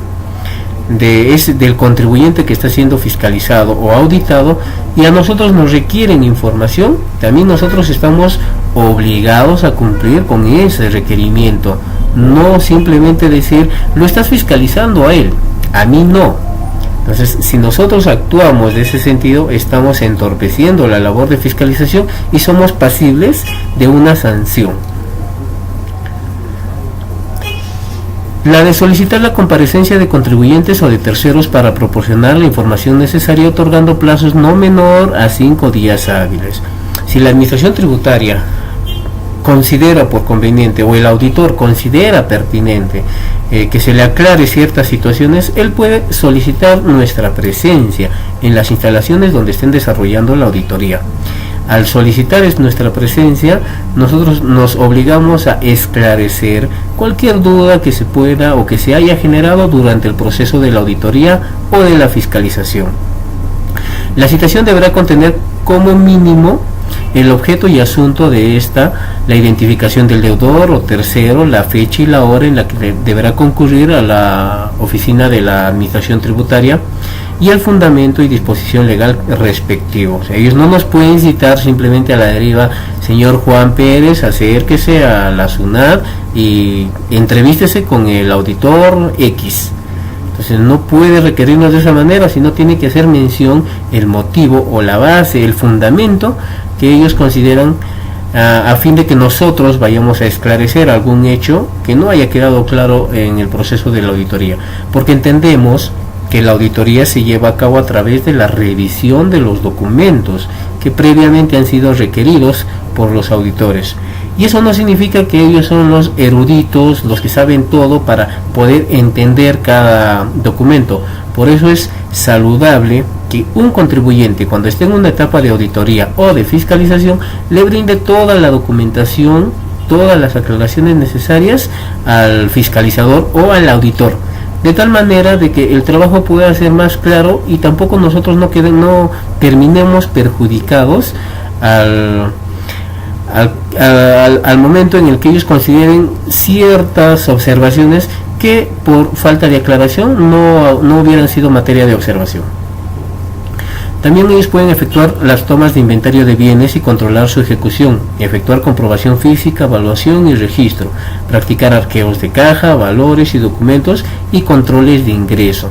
contribuyente que está siendo fiscalizado o auditado, y a nosotros nos requieren información, también nosotros estamos obligados a cumplir con ese requerimiento. No simplemente decir, lo estás fiscalizando a él, a mí no. Entonces, si nosotros actuamos de ese sentido, estamos entorpeciendo la labor de fiscalización y somos pasibles de una sanción. La de solicitar la comparecencia de contribuyentes o de terceros para proporcionar la información necesaria, otorgando plazos no menor a 5 días hábiles. Si la administración tributaria considera por conveniente o el auditor considera pertinente que se le aclare ciertas situaciones, él puede solicitar nuestra presencia en las instalaciones donde estén desarrollando la auditoría. Al solicitar nuestra presencia, nosotros nos obligamos a esclarecer cualquier duda que se pueda o que se haya generado durante el proceso de la auditoría o de la fiscalización. La citación deberá contener como mínimo el objeto y asunto de esta, la identificación del deudor, o tercero, la fecha y la hora en la que deberá concurrir a la oficina de la Administración Tributaria, y el fundamento y disposición legal respectivos. Ellos no nos pueden citar simplemente a la deriva: señor Juan Pérez, acérquese a la SUNAT y entrevístese con el auditor X. Entonces no puede requerirnos de esa manera, sino tiene que hacer mención el motivo o la base, el fundamento que ellos consideran, a fin de que nosotros vayamos a esclarecer algún hecho que no haya quedado claro en el proceso de la auditoría, porque entendemos que la auditoría se lleva a cabo a través de la revisión de los documentos que previamente han sido requeridos por los auditores. Y eso no significa que ellos son los eruditos, los que saben todo para poder entender cada documento. Por eso es saludable que un contribuyente, cuando esté en una etapa de auditoría o de fiscalización, le brinde toda la documentación, todas las aclaraciones necesarias al fiscalizador o al auditor, de tal manera de que el trabajo pueda ser más claro y tampoco nosotros no terminemos perjudicados al momento en el que ellos consideren ciertas observaciones que por falta de aclaración no hubieran sido materia de observación. También ellos pueden efectuar las tomas de inventario de bienes y controlar su ejecución, efectuar comprobación física, evaluación y registro, practicar arqueos de caja, valores y documentos y controles de ingreso.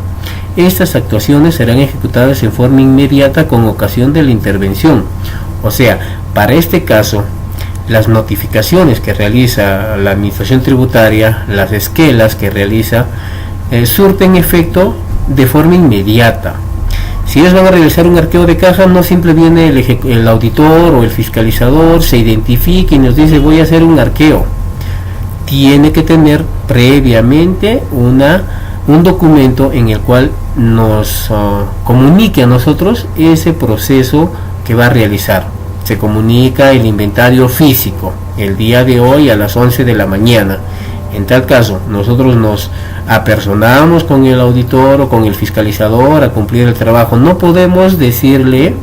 Estas actuaciones serán ejecutadas en forma inmediata con ocasión de la intervención. O sea, para este caso, las notificaciones que realiza la Administración Tributaria, las esquelas que realiza, surten efecto de forma inmediata. Si ellos van a realizar un arqueo de caja, no siempre viene el auditor o el fiscalizador, se identifica y nos dice: voy a hacer un arqueo. Tiene que tener previamente un documento en el cual nos comunique a nosotros ese proceso que va a realizar. Se comunica el inventario físico el día de hoy a las 11 de la mañana. En tal caso, nosotros nos apersonamos con el auditor o con el fiscalizador a cumplir el trabajo. No podemos decirle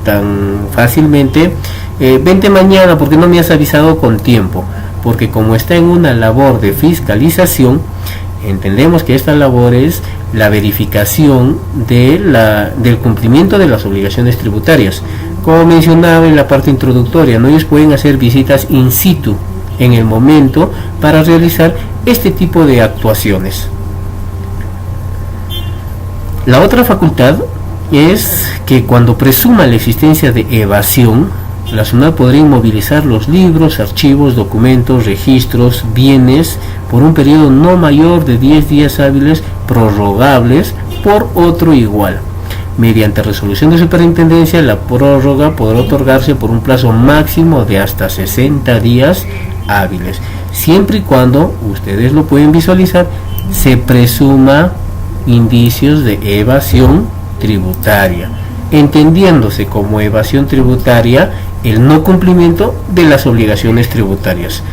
tan fácilmente: vente mañana porque no me has avisado con tiempo, porque como está en una labor de fiscalización, entendemos que esta labor es la verificación del cumplimiento de las obligaciones tributarias. Como mencionaba en la parte introductoria, ¿no? Ellos pueden hacer visitas in situ en el momento para realizar este tipo de actuaciones. La otra facultad es que cuando presuma la existencia de evasión, la SUNAT podrá inmovilizar los libros, archivos, documentos, registros, bienes por un periodo no mayor de 10 días hábiles prorrogables por otro igual. Mediante resolución de superintendencia, la prórroga podrá otorgarse por un plazo máximo de hasta 60 días hábiles, siempre y cuando, ustedes lo pueden visualizar, se presuma indicios de evasión tributaria, entendiéndose como evasión tributaria el no cumplimiento de las obligaciones tributarias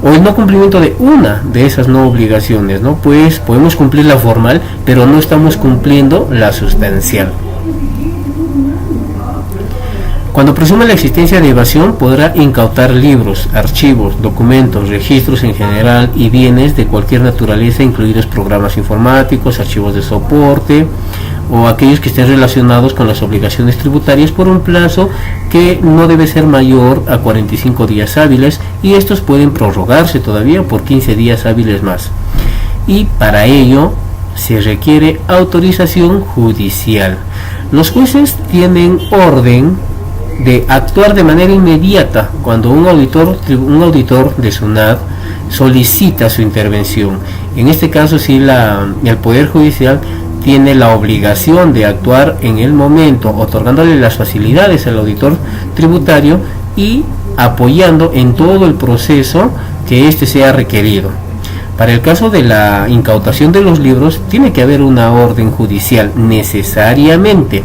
o el no cumplimiento de una de esas no obligaciones, ¿no? Pues podemos cumplir la formal, pero no estamos cumpliendo la sustancial. Cuando presuma la existencia de evasión, podrá incautar libros, archivos, documentos, registros en general y bienes de cualquier naturaleza, incluidos programas informáticos, archivos de soporte o aquellos que estén relacionados con las obligaciones tributarias, por un plazo que no debe ser mayor a 45 días hábiles, y estos pueden prorrogarse todavía por 15 días hábiles más. Y para ello se requiere autorización judicial. Los jueces tienen orden de actuar de manera inmediata cuando un auditor de SUNAT solicita su intervención. En este caso, sí, el Poder Judicial tiene la obligación de actuar en el momento, otorgándole las facilidades al auditor tributario y apoyando en todo el proceso que éste sea requerido. Para el caso de la incautación de los libros, tiene que haber una orden judicial necesariamente,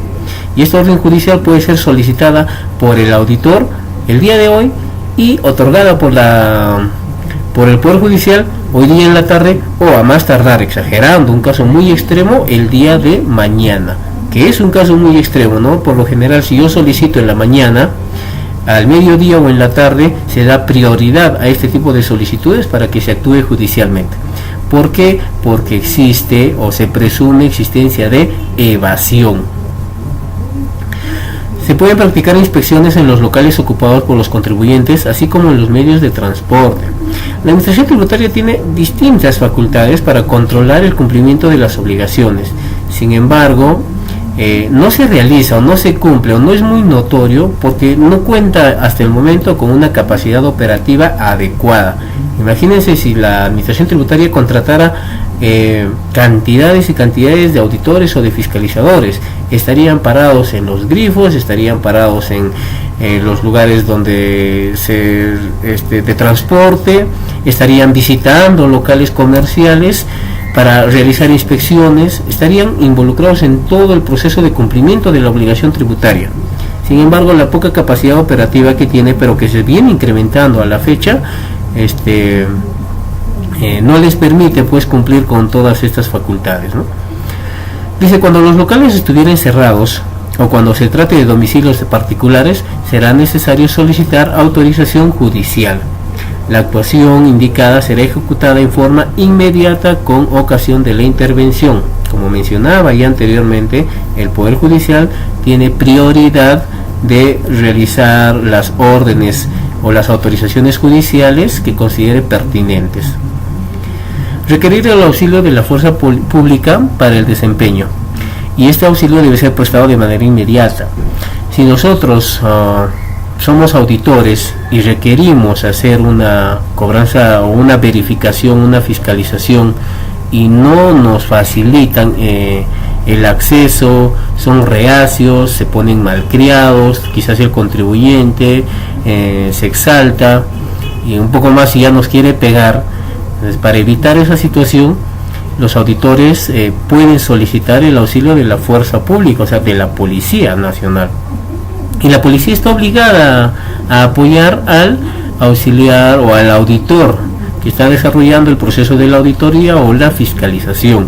y esta orden judicial puede ser solicitada por el auditor el día de hoy y otorgada por el Poder Judicial hoy día en la tarde, o a más tardar, exagerando, un caso muy extremo, el día de mañana, que es un caso muy extremo, ¿no? Por lo general, si yo solicito en la mañana, al mediodía o en la tarde se da prioridad a este tipo de solicitudes para que se actúe judicialmente. ¿Por qué? Porque existe o se presume existencia de evasión. Se pueden practicar inspecciones en los locales ocupados por los contribuyentes, así como en los medios de transporte. La Administración Tributaria tiene distintas facultades para controlar el cumplimiento de las obligaciones. Sin embargo, no se realiza o no se cumple o no es muy notorio porque no cuenta hasta el momento con una capacidad operativa adecuada. Imagínense si la Administración Tributaria contratara cantidades y cantidades de auditores o de fiscalizadores. Estarían parados en los grifos, estarían parados en los lugares donde de transporte, estarían visitando locales comerciales para realizar inspecciones, estarían involucrados en todo el proceso de cumplimiento de la obligación tributaria. Sin embargo, la poca capacidad operativa que tiene, pero que se viene incrementando a la fecha, no les permite pues cumplir con todas estas facultades, ¿no? Dice, cuando los locales estuvieran cerrados o cuando se trate de domicilios de particulares, será necesario solicitar autorización judicial. La actuación indicada será ejecutada en forma inmediata con ocasión de la intervención. Como mencionaba ya anteriormente, el Poder Judicial tiene prioridad de realizar las órdenes o las autorizaciones judiciales que considere pertinentes. Requerir el auxilio de la fuerza pública para el desempeño, y este auxilio debe ser prestado de manera inmediata. Si nosotros somos auditores y requerimos hacer una cobranza o una verificación, una fiscalización, y no nos facilitan el acceso, son reacios, se ponen malcriados, quizás el contribuyente se exalta y un poco más y ya nos quiere pegar. Entonces, para evitar esa situación, los auditores pueden solicitar el auxilio de la fuerza pública, o sea, de la Policía Nacional. Y la policía está obligada a apoyar al auxiliar o al auditor que está desarrollando el proceso de la auditoría o la fiscalización.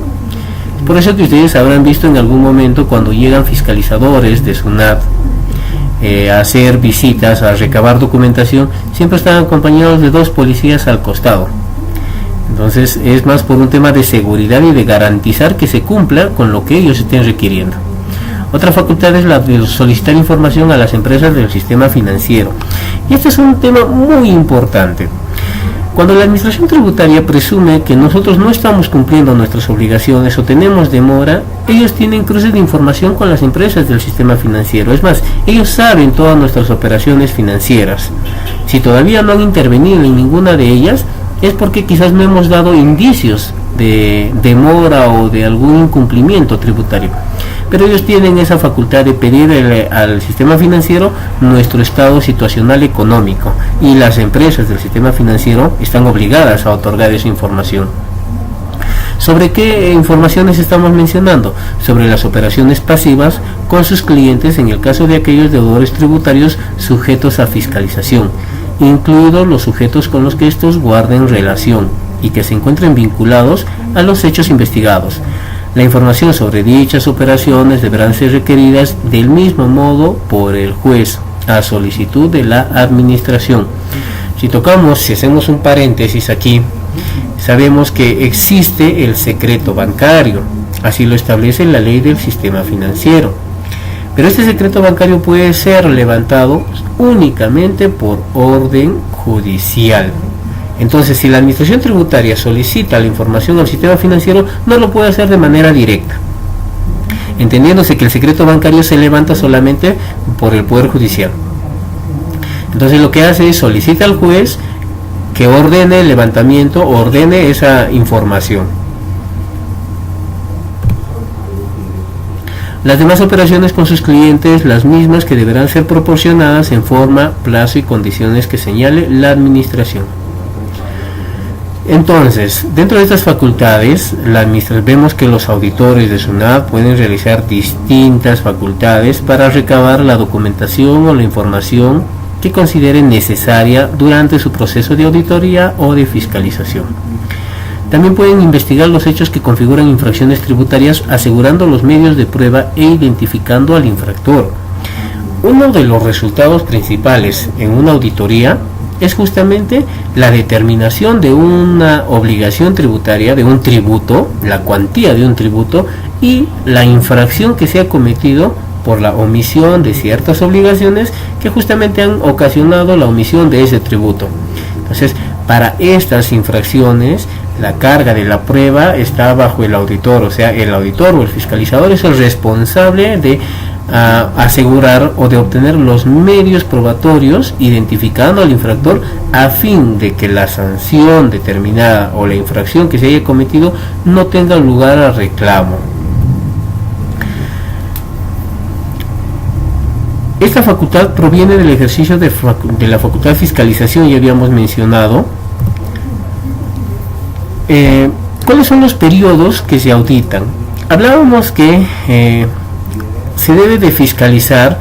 Por eso que ustedes habrán visto en algún momento cuando llegan fiscalizadores de SUNAT a hacer visitas, a recabar documentación, siempre están acompañados de 2 policías al costado. Entonces es más por un tema de seguridad y de garantizar que se cumpla con lo que ellos estén requiriendo. Otra facultad es la de solicitar información a las empresas del sistema financiero. Y este es un tema muy importante. Cuando la Administración Tributaria presume que nosotros no estamos cumpliendo nuestras obligaciones o tenemos demora, ellos tienen cruces de información con las empresas del sistema financiero. Es más, ellos saben todas nuestras operaciones financieras. Si todavía no han intervenido en ninguna de ellas, es porque quizás no hemos dado indicios de demora o de algún incumplimiento tributario. Pero ellos tienen esa facultad de pedir al sistema financiero nuestro estado situacional económico, y las empresas del sistema financiero están obligadas a otorgar esa información. ¿Sobre qué informaciones estamos mencionando? Sobre las operaciones pasivas con sus clientes en el caso de aquellos deudores tributarios sujetos a fiscalización, incluidos los sujetos con los que estos guarden relación y que se encuentren vinculados a los hechos investigados. La información sobre dichas operaciones deberán ser requeridas del mismo modo por el juez, a solicitud de la administración. Si hacemos un paréntesis aquí, sabemos que existe el secreto bancario, así lo establece la ley del sistema financiero. Pero este secreto bancario puede ser levantado únicamente por orden judicial. Entonces, si la Administración Tributaria solicita la información al sistema financiero, no lo puede hacer de manera directa, entendiéndose que el secreto bancario se levanta solamente por el Poder Judicial. Entonces lo que hace es solicita al juez que ordene el levantamiento, ordene esa información. Las demás operaciones con sus clientes, las mismas que deberán ser proporcionadas en forma, plazo y condiciones que señale la administración. Entonces, dentro de estas facultades, vemos que los auditores de SUNAT pueden realizar distintas facultades para recabar la documentación o la información que consideren necesaria durante su proceso de auditoría o de fiscalización. También pueden investigar los hechos que configuran infracciones tributarias, asegurando los medios de prueba e identificando al infractor. uno de los resultados principales en una auditoría es justamente la determinación de una obligación tributaria, de un tributo, la cuantía de un tributo y la infracción que se ha cometido por la omisión de ciertas obligaciones que justamente han ocasionado la omisión de ese tributo. Entonces, para estas infracciones, la carga de la prueba está bajo el auditor, o sea, el auditor o el fiscalizador es el responsable de asegurar o de obtener los medios probatorios identificando al infractor a fin de que la sanción determinada o la infracción que se haya cometido no tenga lugar a reclamo. Esta facultad proviene del ejercicio de la facultad de fiscalización, ya habíamos mencionado. ¿Cuáles son los periodos que se auditan? Hablábamos que se debe de fiscalizar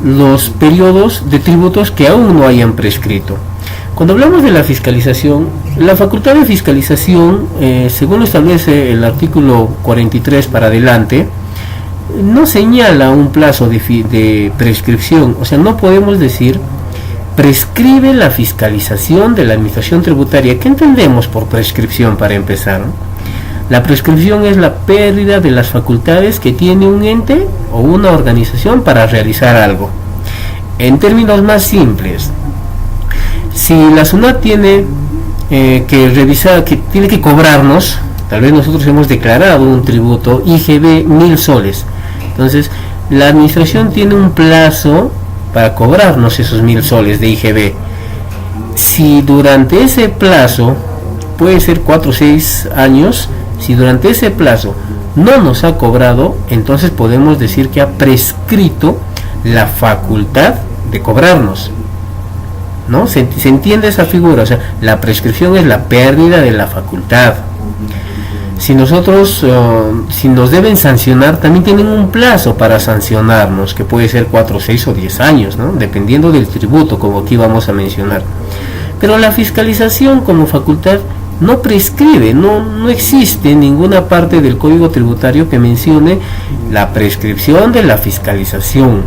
los periodos de tributos que aún no hayan prescrito. Cuando hablamos de la fiscalización, la facultad de fiscalización, según lo establece el artículo 43 para adelante, no señala un plazo de prescripción, o sea, no podemos decir prescribe la fiscalización de la administración tributaria. ¿Qué entendemos por prescripción para empezar? La prescripción es la pérdida de las facultades que tiene un ente o una organización para realizar algo. En términos más simples, si la SUNAT tiene que revisar, que tiene que cobrarnos, tal vez nosotros hemos declarado un tributo IGB 1000 soles, entonces la administración tiene un plazo para cobrarnos esos 1000 soles de IGB. Si durante ese plazo, puede ser 4 o 6 años, si durante ese plazo no nos ha cobrado, entonces podemos decir que ha prescrito la facultad de cobrarnos, ¿no? Se entiende esa figura, o sea, la prescripción es la pérdida de la facultad. Si nosotros, si nos deben sancionar, también tienen un plazo para sancionarnos, que puede ser 4, 6 o 10 años, ¿no? Dependiendo del tributo, como aquí vamos a mencionar. Pero la fiscalización como facultad no prescribe, no existe ninguna parte del Código Tributario que mencione la prescripción de la fiscalización,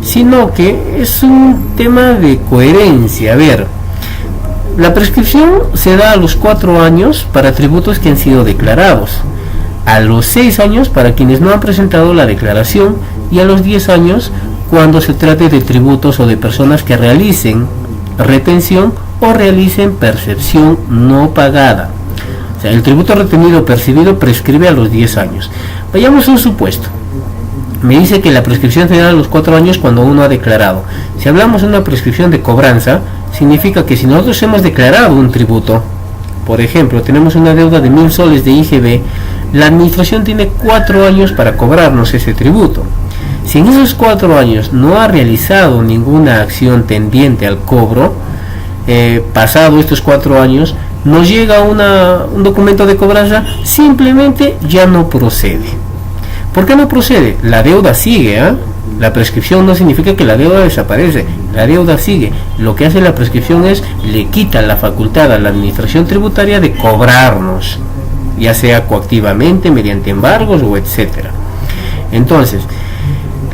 sino que es un tema de coherencia. A ver, la prescripción se da a los 4 años para tributos que han sido declarados, a los 6 años para quienes no han presentado la declaración y a los 10 años cuando se trate de tributos o de personas que realicen retención o realicen percepción no pagada. O sea, el tributo retenido o percibido prescribe a los 10 años. Vayamos a un supuesto. Me dice que la prescripción se da a los 4 años cuando uno ha declarado. Si hablamos de una prescripción de cobranza, significa que si nosotros hemos declarado un tributo, por ejemplo, tenemos una deuda de 1000 soles de IGB, la administración tiene 4 años para cobrarnos ese tributo. Si en esos 4 años no ha realizado ninguna acción tendiente al cobro, pasado estos 4 años, nos llega un documento de cobranza, simplemente ya no procede. ¿Por qué no procede? La deuda sigue, La prescripción no significa que la deuda desaparece, la deuda sigue. Lo que hace la prescripción es, le quita la facultad a la administración tributaria de cobrarnos, ya sea coactivamente, mediante embargos o etcétera. Entonces,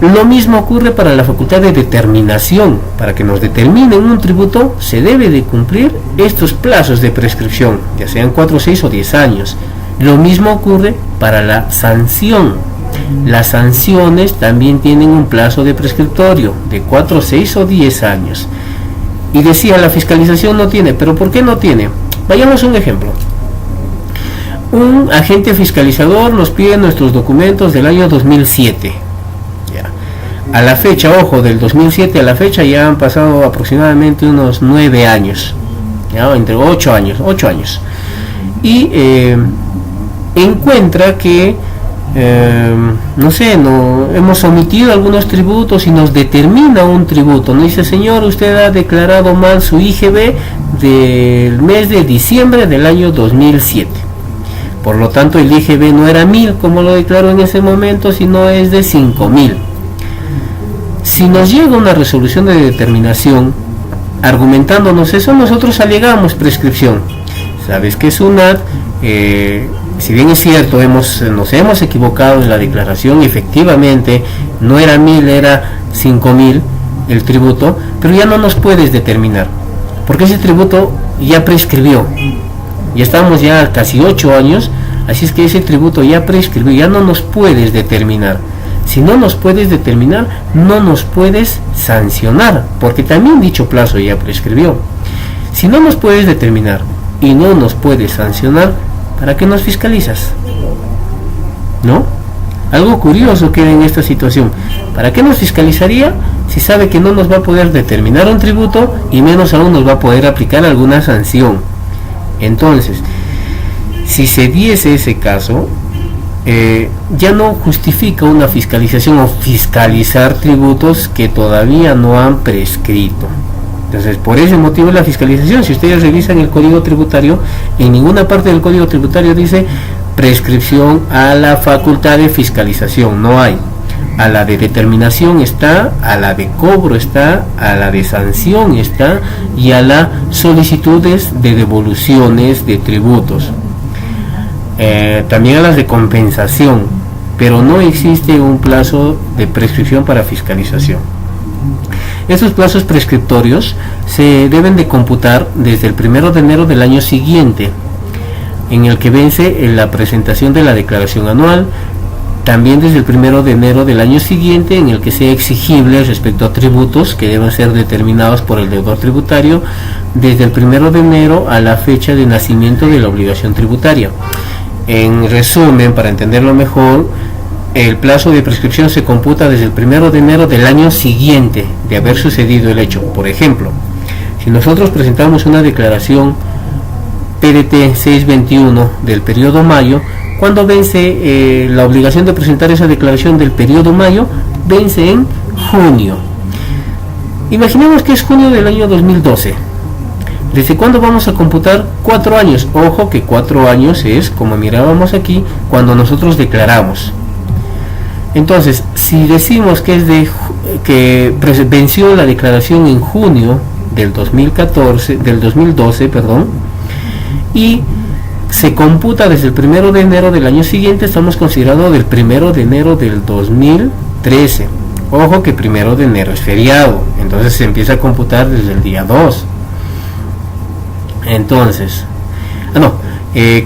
lo mismo ocurre para la facultad de determinación. Para que nos determinen un tributo, se debe de cumplir estos plazos de prescripción, ya sean 4, 6 o 10 años. Lo mismo ocurre para la sanción. Las sanciones también tienen un plazo de prescriptorio de 4, 6 o 10 años. Y decía, la fiscalización no tiene, pero ¿por qué no tiene? Vayamos a un ejemplo. Un agente fiscalizador nos pide nuestros documentos del año 2007. A la fecha, ojo, del 2007 a la fecha ya han pasado aproximadamente unos 9 años, entre 8 años. Y encuentra que, hemos omitido algunos tributos y nos determina un tributo. Nos dice, señor, usted ha declarado mal su IGB del mes de diciembre del año 2007. Por lo tanto, el IGB no era 1000 como lo declaró en ese momento, sino es de 5000. Si nos llega una resolución de determinación argumentándonos eso, nosotros alegamos prescripción. Sabes que SUNAT, si bien es cierto, nos hemos equivocado en la declaración, efectivamente no era 1000, era 5000 el tributo, pero ya no nos puedes determinar, porque ese tributo ya prescribió, ya estamos ya casi 8 años, así es que ese tributo ya prescribió, ya no nos puedes determinar. Si no nos puedes determinar, no nos puedes sancionar, porque también dicho plazo ya prescribió. Si no nos puedes determinar y no nos puedes sancionar, ¿para qué nos fiscalizas? ¿No? Algo curioso queda en esta situación. ¿Para qué nos fiscalizaría si sabe que no nos va a poder determinar un tributo y menos aún nos va a poder aplicar alguna sanción? Entonces, si se diese ese caso, ya no justifica una fiscalización o fiscalizar tributos que todavía no han prescrito. Entonces, por ese motivo la fiscalización, si ustedes revisan el Código Tributario, en ninguna parte del Código Tributario dice prescripción a la facultad de fiscalización, no hay. A la de determinación está, a la de cobro está, a la de sanción está y a las solicitudes de devoluciones de tributos. También a las de compensación, pero no existe un plazo de prescripción para fiscalización. Estos plazos prescriptorios se deben de computar desde el 1 de enero del año siguiente, en el que vence la presentación de la declaración anual, también desde el 1 de enero del año siguiente en el que sea exigible respecto a tributos que deben ser determinados por el deudor tributario, desde el 1 de enero a la fecha de nacimiento de la obligación tributaria. En resumen, para entenderlo mejor, el plazo de prescripción se computa desde el 1 de enero del año siguiente de haber sucedido el hecho. Por ejemplo, si nosotros presentamos una declaración PDT 621 del periodo mayo, cuando vence la obligación de presentar esa declaración del periodo mayo, vence en junio. Imaginemos que es junio del año 2012. ¿Desde cuándo vamos a computar? 4 años. Ojo que 4 años es, como mirábamos aquí, cuando nosotros declaramos. Entonces, si decimos que es venció la declaración en junio del 2012, y se computa desde el 1 de enero del año siguiente, estamos considerando del 1 de enero del 2013. Ojo que 1 de enero es feriado, entonces se empieza a computar desde el día 2. Entonces,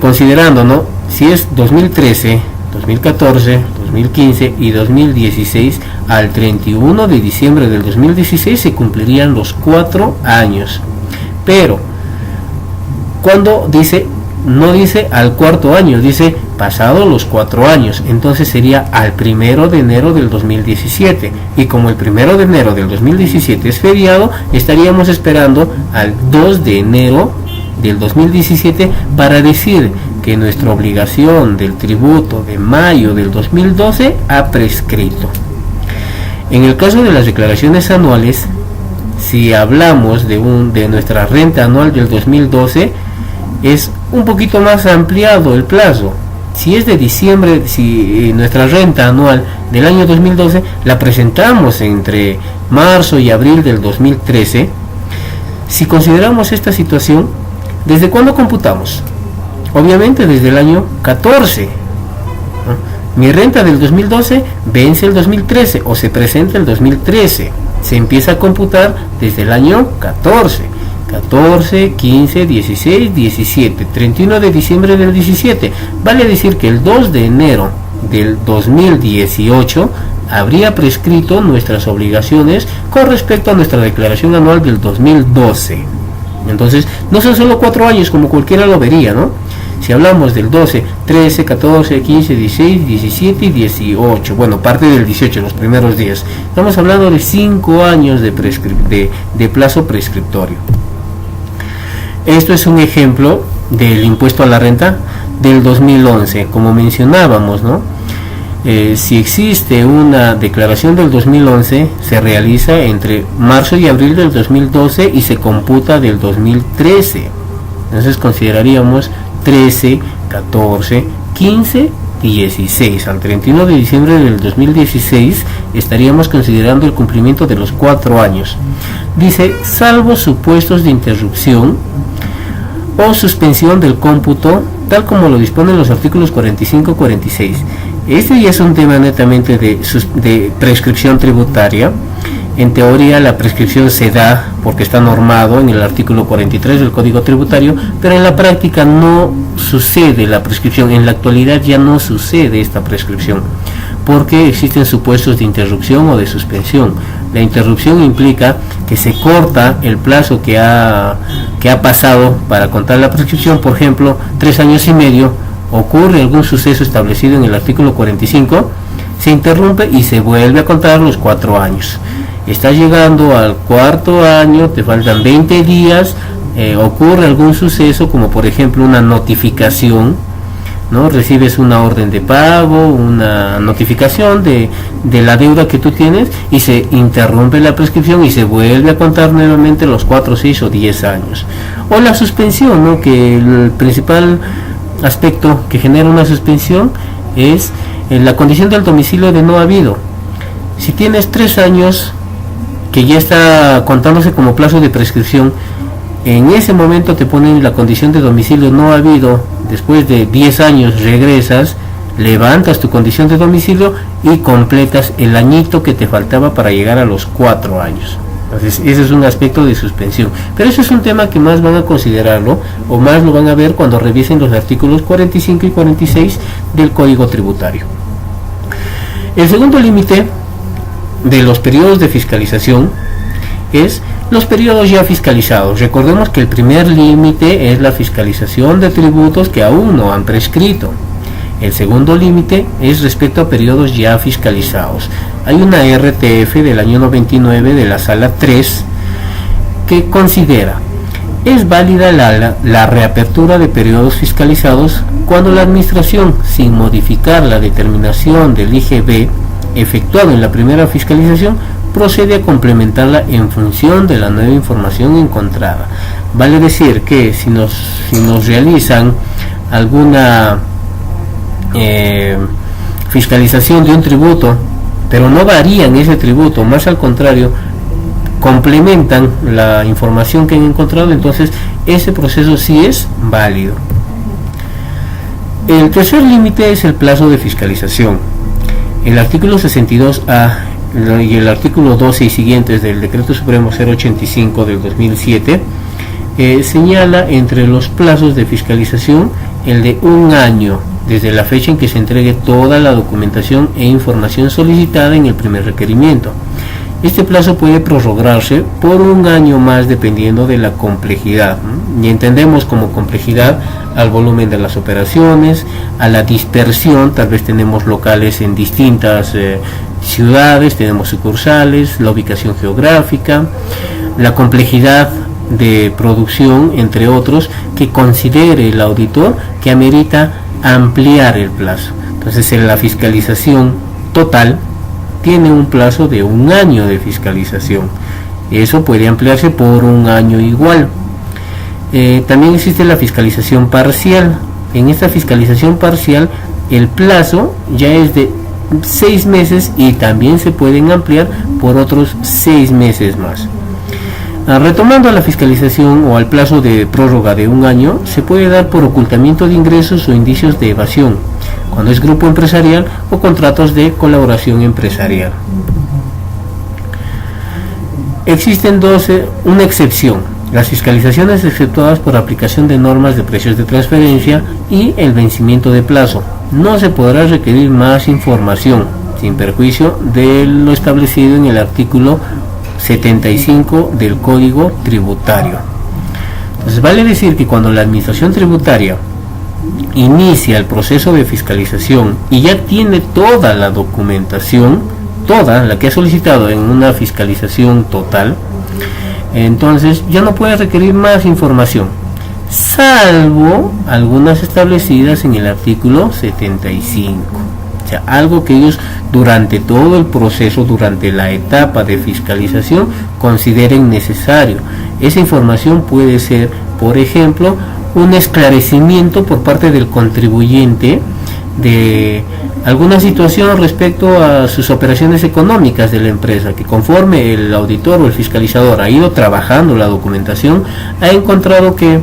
considerando, ¿no? Si es 2013, 2014, 2015 y 2016, al 31 de diciembre del 2016 se cumplirían los 4 años. Pero, cuando dice, no dice al cuarto año, dice pasado los 4 años, entonces sería al 1 de enero del 2017. Y como el 1 de enero del 2017 es feriado, estaríamos esperando al 2 de enero del 2017 para decir que nuestra obligación del tributo de mayo del 2012 ha prescrito. En el caso de las declaraciones anuales, si hablamos de nuestra renta anual del 2012, es un poquito más ampliado el plazo. Si es de diciembre, si nuestra renta anual del año 2012 la presentamos entre marzo y abril del 2013, si consideramos esta situación, ¿desde cuándo computamos? Obviamente desde el año 14. Mi renta del 2012 vence el 2013 o se presenta el 2013. Se empieza a computar desde el año 14. 14, 15, 16, 17, 31 de diciembre del 17. Vale decir que el 2 de enero del 2018 habría prescrito nuestras obligaciones con respecto a nuestra declaración anual del 2012. Entonces, no son solo 4 años como cualquiera lo vería, ¿no? Si hablamos del 12, 13, 14, 15, 16, 17 y 18, bueno, parte del 18, los primeros días, estamos hablando de 5 años de plazo prescriptorio. Esto es un ejemplo del impuesto a la renta del 2011, como mencionábamos, ¿no? Si existe una declaración del 2011, se realiza entre marzo y abril del 2012 y se computa del 2013. Entonces consideraríamos 13, 14, 15 y 16. Al 31 de diciembre del 2016 estaríamos considerando el cumplimiento de los 4 años. Dice, salvo supuestos de interrupción o suspensión del cómputo, tal como lo disponen los artículos 45 y 46. Este ya es un tema netamente de prescripción tributaria. En teoría la prescripción se da porque está normado en el artículo 43 del Código Tributario, pero en la práctica no sucede la prescripción. En la actualidad ya no sucede esta prescripción porque existen supuestos de interrupción o de suspensión. La interrupción implica que se corta el plazo que ha pasado para contar la prescripción. Por ejemplo, 3 años y medio, ocurre algún suceso establecido en el artículo 45, se interrumpe y se vuelve a contar los 4 años. Estás llegando al 4º año, te faltan 20 días, ocurre algún suceso como por ejemplo una notificación, ¿no? Recibes una orden de pago, una notificación de la deuda que tú tienes y se interrumpe la prescripción y se vuelve a contar nuevamente los 4, 6 o 10 años. O la suspensión, ¿no? Que el principal aspecto que genera una suspensión es la condición del domicilio de no habido. Si tienes 3 años que ya está contándose como plazo de prescripción, en ese momento te ponen la condición de domicilio no habido. Después de 10 años regresas, levantas tu condición de domicilio y completas el añito que te faltaba para llegar a los 4 años. Entonces ese es un aspecto de suspensión, pero eso es un tema que más van a considerarlo o más lo van a ver cuando revisen los artículos 45 y 46 del Código Tributario. El segundo límite de los periodos de fiscalización es los periodos ya fiscalizados. Recordemos que el primer límite es la fiscalización de tributos que aún no han prescrito. El segundo límite es respecto a periodos ya fiscalizados. Hay una RTF del año 99 de la Sala 3 que considera: es válida la reapertura de periodos fiscalizados cuando la Administración, sin modificar la determinación del IGB efectuado en la primera fiscalización, procede a complementarla en función de la nueva información encontrada. Vale decir que si nos realizan alguna fiscalización de un tributo, pero no varían ese tributo, más al contrario, complementan la información que han encontrado, entonces ese proceso sí es válido. El tercer límite es el plazo de fiscalización. El artículo 62A y el artículo 12 y siguientes del Decreto Supremo 085 del 2007 señala entre los plazos de fiscalización el de 1 año desde la fecha en que se entregue toda la documentación e información solicitada en el primer requerimiento. Este plazo puede prorrogarse por 1 año más dependiendo de la complejidad, ¿no? Y entendemos como complejidad al volumen de las operaciones, a la dispersión. Tal vez tenemos locales en distintas ciudades, tenemos sucursales, la ubicación geográfica, la complejidad de producción, entre otros, que considere el auditor que amerita ampliar el plazo. Entonces, en la fiscalización total tiene un plazo de 1 año de fiscalización. Eso puede ampliarse por 1 año igual. También existe la fiscalización parcial. En esta fiscalización parcial el plazo ya es de 6 meses y también se pueden ampliar por otros 6 meses más. Retomando a la fiscalización o al plazo de prórroga de 1 año, se puede dar por ocultamiento de ingresos o indicios de evasión, cuando es grupo empresarial o contratos de colaboración empresarial. Existen una excepción: las fiscalizaciones exceptuadas por aplicación de normas de precios de transferencia y el vencimiento de plazo. No se podrá requerir más información, sin perjuicio de lo establecido en el artículo 75 del Código Tributario. Entonces, vale decir que cuando la Administración Tributaria inicia el proceso de fiscalización y ya tiene toda la documentación, toda la que ha solicitado en una fiscalización total, entonces ya no puede requerir más información, salvo algunas establecidas en el artículo 75. O sea, algo que ellos durante todo el proceso, durante la etapa de fiscalización, consideren necesario. Esa información puede ser, por ejemplo, un esclarecimiento por parte del contribuyente de alguna situación respecto a sus operaciones económicas de la empresa, que conforme el auditor o el fiscalizador ha ido trabajando la documentación, ha encontrado que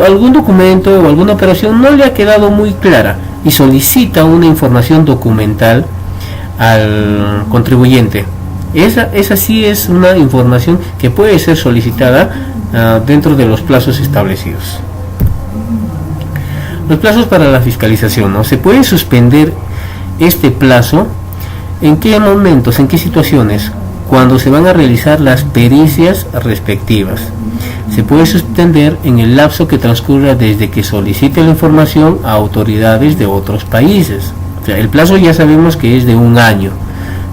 algún documento o alguna operación no le ha quedado muy clara. y solicita una información documental al contribuyente. Esa sí es una información que puede ser solicitada dentro de los plazos establecidos. Los plazos para la fiscalización, ¿no? Se puede suspender este plazo. ¿En qué momentos, en qué situaciones? Cuando se van a realizar las pericias respectivas. Se puede suspender en el lapso que transcurra desde que solicite la información a autoridades de otros países. O sea, el plazo ya sabemos que es de 1 año,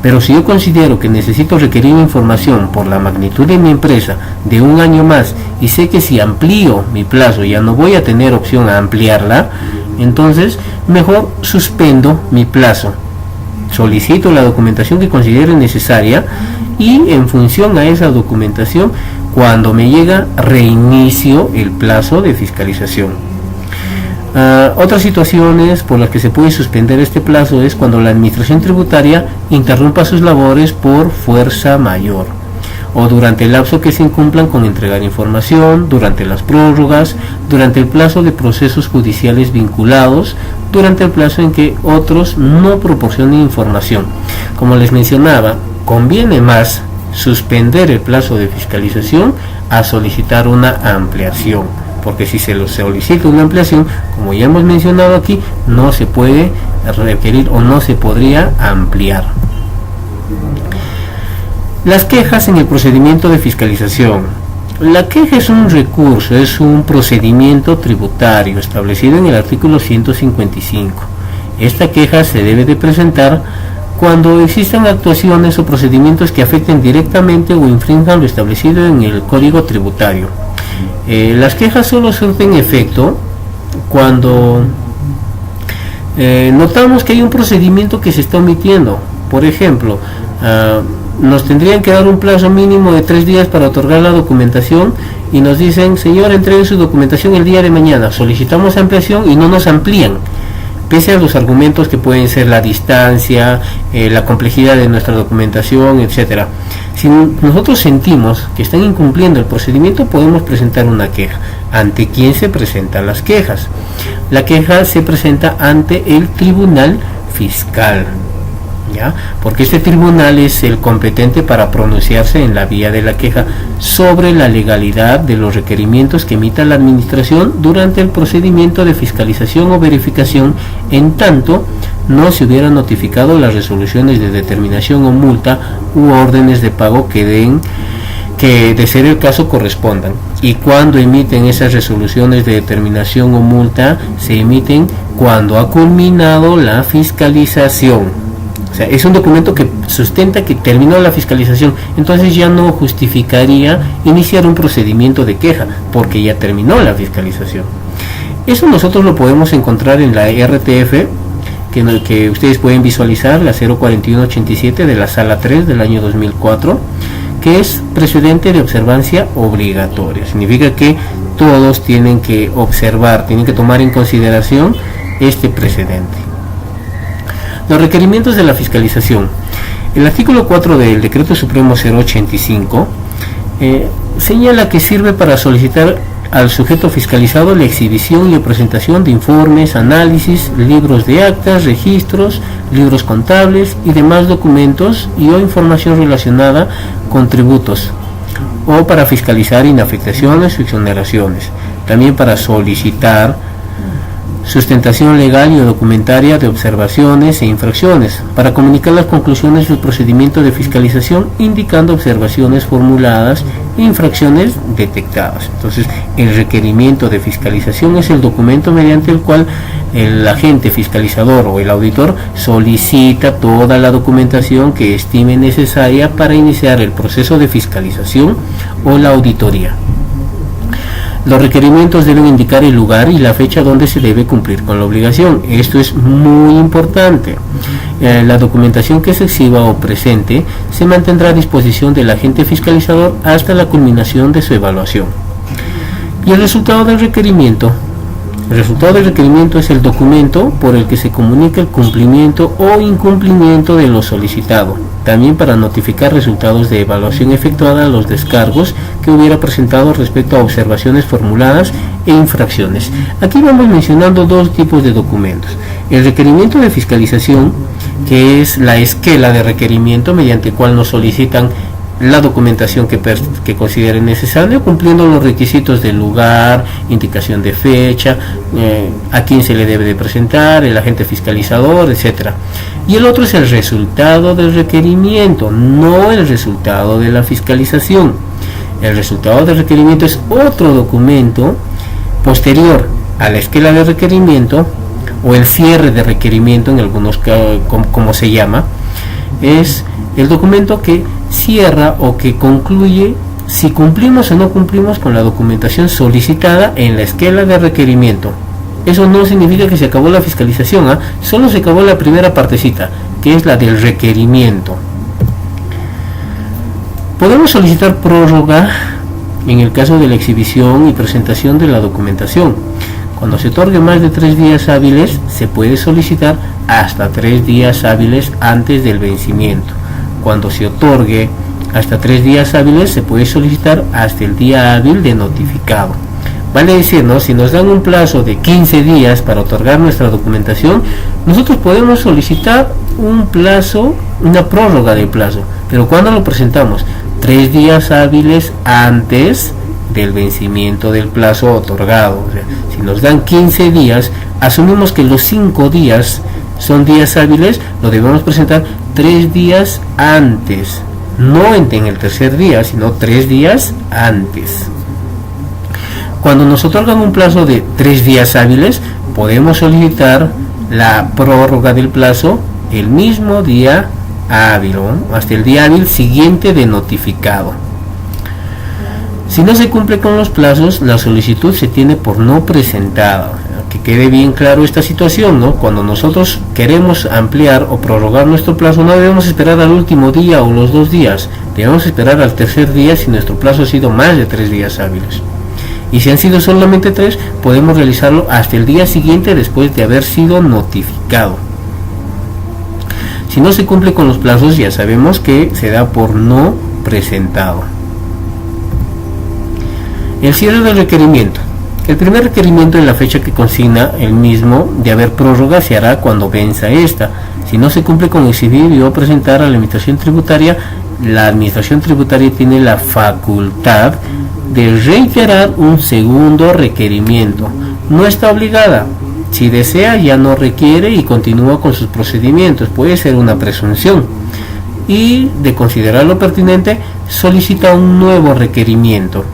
pero si yo considero que necesito requerir información por la magnitud de mi empresa de 1 año más y sé que si amplío mi plazo ya no voy a tener opción a ampliarla, entonces mejor suspendo mi plazo. Solicito la documentación que considere necesaria y en función a esa documentación, cuando me llega, reinicio el plazo de fiscalización. Otras situaciones por las que se puede suspender este plazo es cuando la administración tributaria interrumpa sus labores por fuerza mayor, o durante el lapso que se incumplan con entregar información, durante las prórrogas, durante el plazo de procesos judiciales vinculados, durante el plazo en que otros no proporcionen información. Como les mencionaba, conviene más suspender el plazo de fiscalización a solicitar una ampliación, porque si se lo solicita una ampliación, como ya hemos mencionado aquí, no se puede requerir o no se podría ampliar. Las quejas en el procedimiento de fiscalización. La queja es un recurso, es un procedimiento tributario establecido en el artículo 155. Esta queja se debe de presentar cuando existan actuaciones o procedimientos que afecten directamente o infrinjan lo establecido en el Código Tributario. Las quejas solo surten efecto cuando notamos que hay un procedimiento que se está omitiendo. Por ejemplo, nos tendrían que dar un plazo mínimo de 3 días para otorgar la documentación y nos dicen: señor, entregue su documentación el día de mañana. Solicitamos ampliación y no nos amplían, pese a los argumentos que pueden ser la distancia, la complejidad de nuestra documentación, etcétera. Si nosotros sentimos que están incumpliendo el procedimiento, podemos presentar una queja. ¿Ante quién se presentan las quejas? La queja se presenta ante el Tribunal Fiscal, ¿ya? Porque este tribunal es el competente para pronunciarse en la vía de la queja sobre la legalidad de los requerimientos que emita la administración durante el procedimiento de fiscalización o verificación, en tanto no se hubieran notificado las resoluciones de determinación o multa u órdenes de pago que de ser el caso correspondan. Y cuando emiten esas resoluciones de determinación o multa, se emiten cuando ha culminado la fiscalización. O sea, es un documento que sustenta que terminó la fiscalización, entonces ya no justificaría iniciar un procedimiento de queja, porque ya terminó la fiscalización. Eso nosotros lo podemos encontrar en la RTF, que ustedes pueden visualizar, la 04187 de la Sala 3 del año 2004, que es precedente de observancia obligatoria. Significa que todos tienen que observar, tienen que tomar en consideración este precedente. Los requerimientos de la fiscalización. El artículo 4 del Decreto Supremo 085 señala que sirve para solicitar al sujeto fiscalizado la exhibición y presentación de informes, análisis, libros de actas, registros, libros contables y demás documentos o información relacionada con tributos, o para fiscalizar inafectaciones o exoneraciones. También para solicitar sustentación legal y documentaria de observaciones e infracciones, para comunicar las conclusiones del procedimiento de fiscalización indicando observaciones formuladas e infracciones detectadas. Entonces, el requerimiento de fiscalización es el documento mediante el cual el agente fiscalizador o el auditor solicita toda la documentación que estime necesaria para iniciar el proceso de fiscalización o la auditoría. Los requerimientos deben indicar el lugar y la fecha donde se debe cumplir con la obligación. Esto es muy importante. La documentación que se exhiba o presente se mantendrá a disposición del agente fiscalizador hasta la culminación de su evaluación. Y el resultado del requerimiento El resultado del requerimiento es el documento por el que se comunica el cumplimiento o incumplimiento de lo solicitado, también para notificar resultados de evaluación efectuada a los descargos que hubiera presentado respecto a observaciones formuladas e infracciones. Aquí vamos mencionando dos tipos de documentos. El requerimiento de fiscalización, que es la esquela de requerimiento mediante el cual nos solicitan la documentación que consideren necesario, cumpliendo los requisitos del lugar, indicación de fecha, a quién se le debe de presentar, el agente fiscalizador, etc. Y el otro es el resultado del requerimiento, no el resultado de la fiscalización. El resultado del requerimiento es otro documento posterior a la esquela de requerimiento, o el cierre de requerimiento en algunos casos, como se llama. Es el documento que cierra o que concluye si cumplimos o no cumplimos con la documentación solicitada en la esquela de requerimiento. Eso no significa que se acabó la fiscalización, solo se acabó la primera partecita, que es la del requerimiento. Podemos solicitar prórroga en el caso de la exhibición y presentación de la documentación. Cuando se otorgue más de 3 días hábiles, se puede solicitar hasta 3 días hábiles antes del vencimiento. Cuando se otorgue hasta 3 días hábiles, se puede solicitar hasta el día hábil de notificado. Vale decir, ¿no? Si nos dan un plazo de 15 días para otorgar nuestra documentación, nosotros podemos solicitar un plazo, una prórroga de plazo. Pero ¿cuándo lo presentamos? 3 días hábiles antes del vencimiento del plazo otorgado. O sea, si nos dan 15 días, asumimos que los 5 días son días hábiles, lo debemos presentar 3 días antes, no en el tercer día, sino 3 días antes. Cuando nos otorgan un plazo de 3 días hábiles, podemos solicitar la prórroga del plazo el mismo día hábil, ¿no? Hasta el día hábil siguiente de notificado. Si no se cumple con los plazos, la solicitud se tiene por no presentada. Que quede bien claro esta situación, ¿no? Cuando nosotros queremos ampliar o prorrogar nuestro plazo, no debemos esperar al último día o los 2 días, debemos esperar al tercer día si nuestro plazo ha sido más de 3 días hábiles. Y si han sido solamente 3, podemos realizarlo hasta el día siguiente después de haber sido notificado. Si no se cumple con los plazos, ya sabemos que se da por no presentado. El cierre del requerimiento. El primer requerimiento en la fecha que consigna el mismo de haber prórroga se hará cuando venza esta. Si no se cumple con exhibir y o presentar a la administración tributaria tiene la facultad de reiterar un segundo requerimiento. No está obligada. Si desea, ya no requiere y continúa con sus procedimientos. Puede ser una presunción. Y de considerarlo pertinente, solicita un nuevo requerimiento.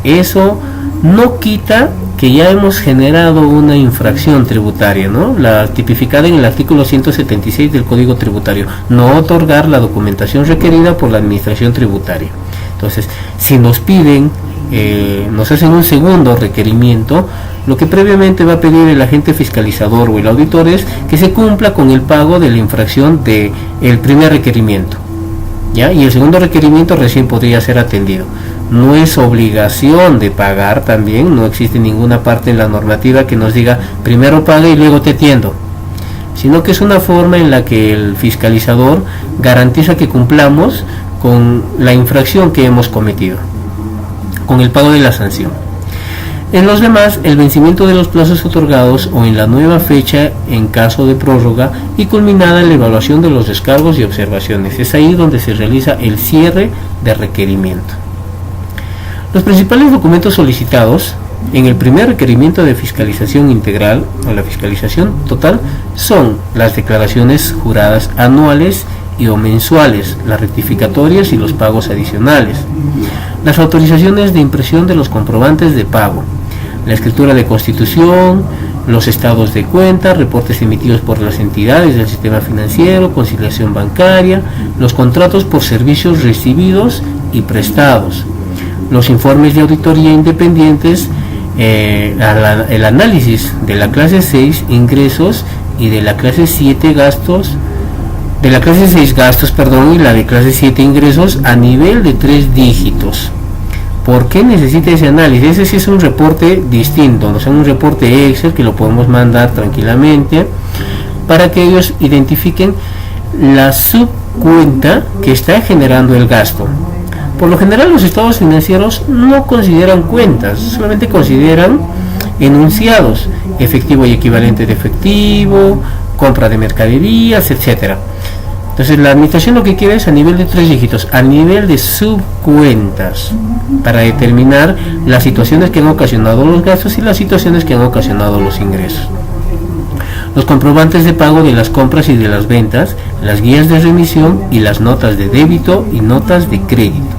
Eso no quita que ya hemos generado una infracción tributaria, ¿no? La tipificada en el artículo 176 del Código Tributario, no otorgar la documentación requerida por la administración tributaria. Entonces, si nos piden, nos hacen un segundo requerimiento, lo que previamente va a pedir el agente fiscalizador o el auditor es que se cumpla con el pago de la infracción del primer requerimiento, ¿ya? Y el segundo requerimiento recién podría ser atendido. No es obligación de pagar también, no existe ninguna parte en la normativa que nos diga primero paga y luego te atiendo, sino que es una forma en la que el fiscalizador garantiza que cumplamos con la infracción que hemos cometido, con el pago de la sanción. En los demás, el vencimiento de los plazos otorgados o en la nueva fecha en caso de prórroga y culminada la evaluación de los descargos y observaciones. Es ahí donde se realiza el cierre de requerimiento. Los principales documentos solicitados en el primer requerimiento de fiscalización integral o la fiscalización total son las declaraciones juradas anuales y o mensuales, las rectificatorias y los pagos adicionales, las autorizaciones de impresión de los comprobantes de pago, la escritura de constitución, los estados de cuenta, reportes emitidos por las entidades del sistema financiero, conciliación bancaria, los contratos por servicios recibidos y prestados, los informes de auditoría independientes, el análisis de la clase 6 ingresos y de la clase 7 gastos, de la clase 6 gastos, y la de clase 7 ingresos a nivel de 3 dígitos, ¿Por qué necesita ese análisis? Ese sí es un reporte distinto, o sea, un reporte Excel que lo podemos mandar tranquilamente para que ellos identifiquen la subcuenta que está generando el gasto. Por lo general los estados financieros no consideran cuentas, solamente consideran enunciados: efectivo y equivalente de efectivo, compra de mercaderías, etcétera. Entonces la administración lo que quiere es a nivel de 3 dígitos, a nivel de subcuentas, para determinar las situaciones que han ocasionado los gastos y las situaciones que han ocasionado los ingresos. Los comprobantes de pago de las compras y de las ventas, las guías de remisión y las notas de débito y notas de crédito.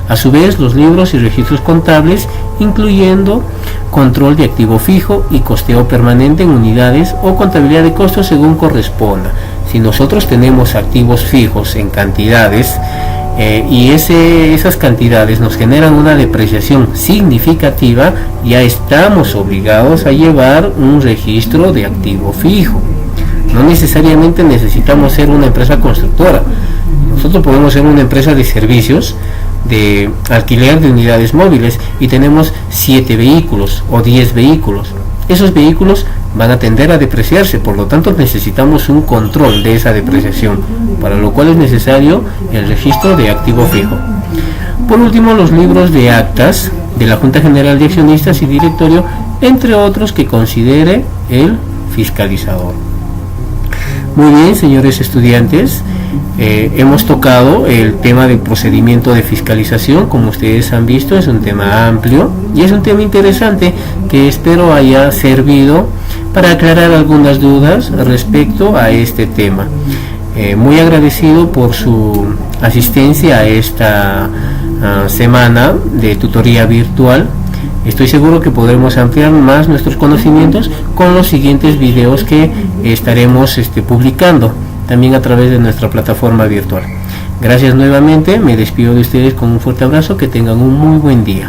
A su vez, los libros y registros contables, incluyendo control de activo fijo y costeo permanente en unidades o contabilidad de costos según corresponda. Si nosotros tenemos activos fijos en cantidades y esas cantidades nos generan una depreciación significativa, ya estamos obligados a llevar un registro de activo fijo. No necesariamente necesitamos ser una empresa constructora. Nosotros podemos ser una empresa de servicios, de alquiler de unidades móviles, y tenemos 7 vehículos o 10 vehículos. Esos vehículos van a tender a depreciarse, por lo tanto necesitamos un control de esa depreciación, para lo cual es necesario el registro de activo fijo. Por último, los libros de actas de la Junta General de Accionistas y Directorio, entre otros que considere el fiscalizador. Muy bien, señores estudiantes, hemos tocado el tema del procedimiento de fiscalización. Como ustedes han visto, es un tema amplio y es un tema interesante que espero haya servido para aclarar algunas dudas respecto a este tema. Muy agradecido por su asistencia a esta semana de tutoría virtual. Estoy seguro que podremos ampliar más nuestros conocimientos con los siguientes videos que estaremos publicando también a través de nuestra plataforma virtual. Gracias nuevamente, me despido de ustedes con un fuerte abrazo, que tengan un muy buen día.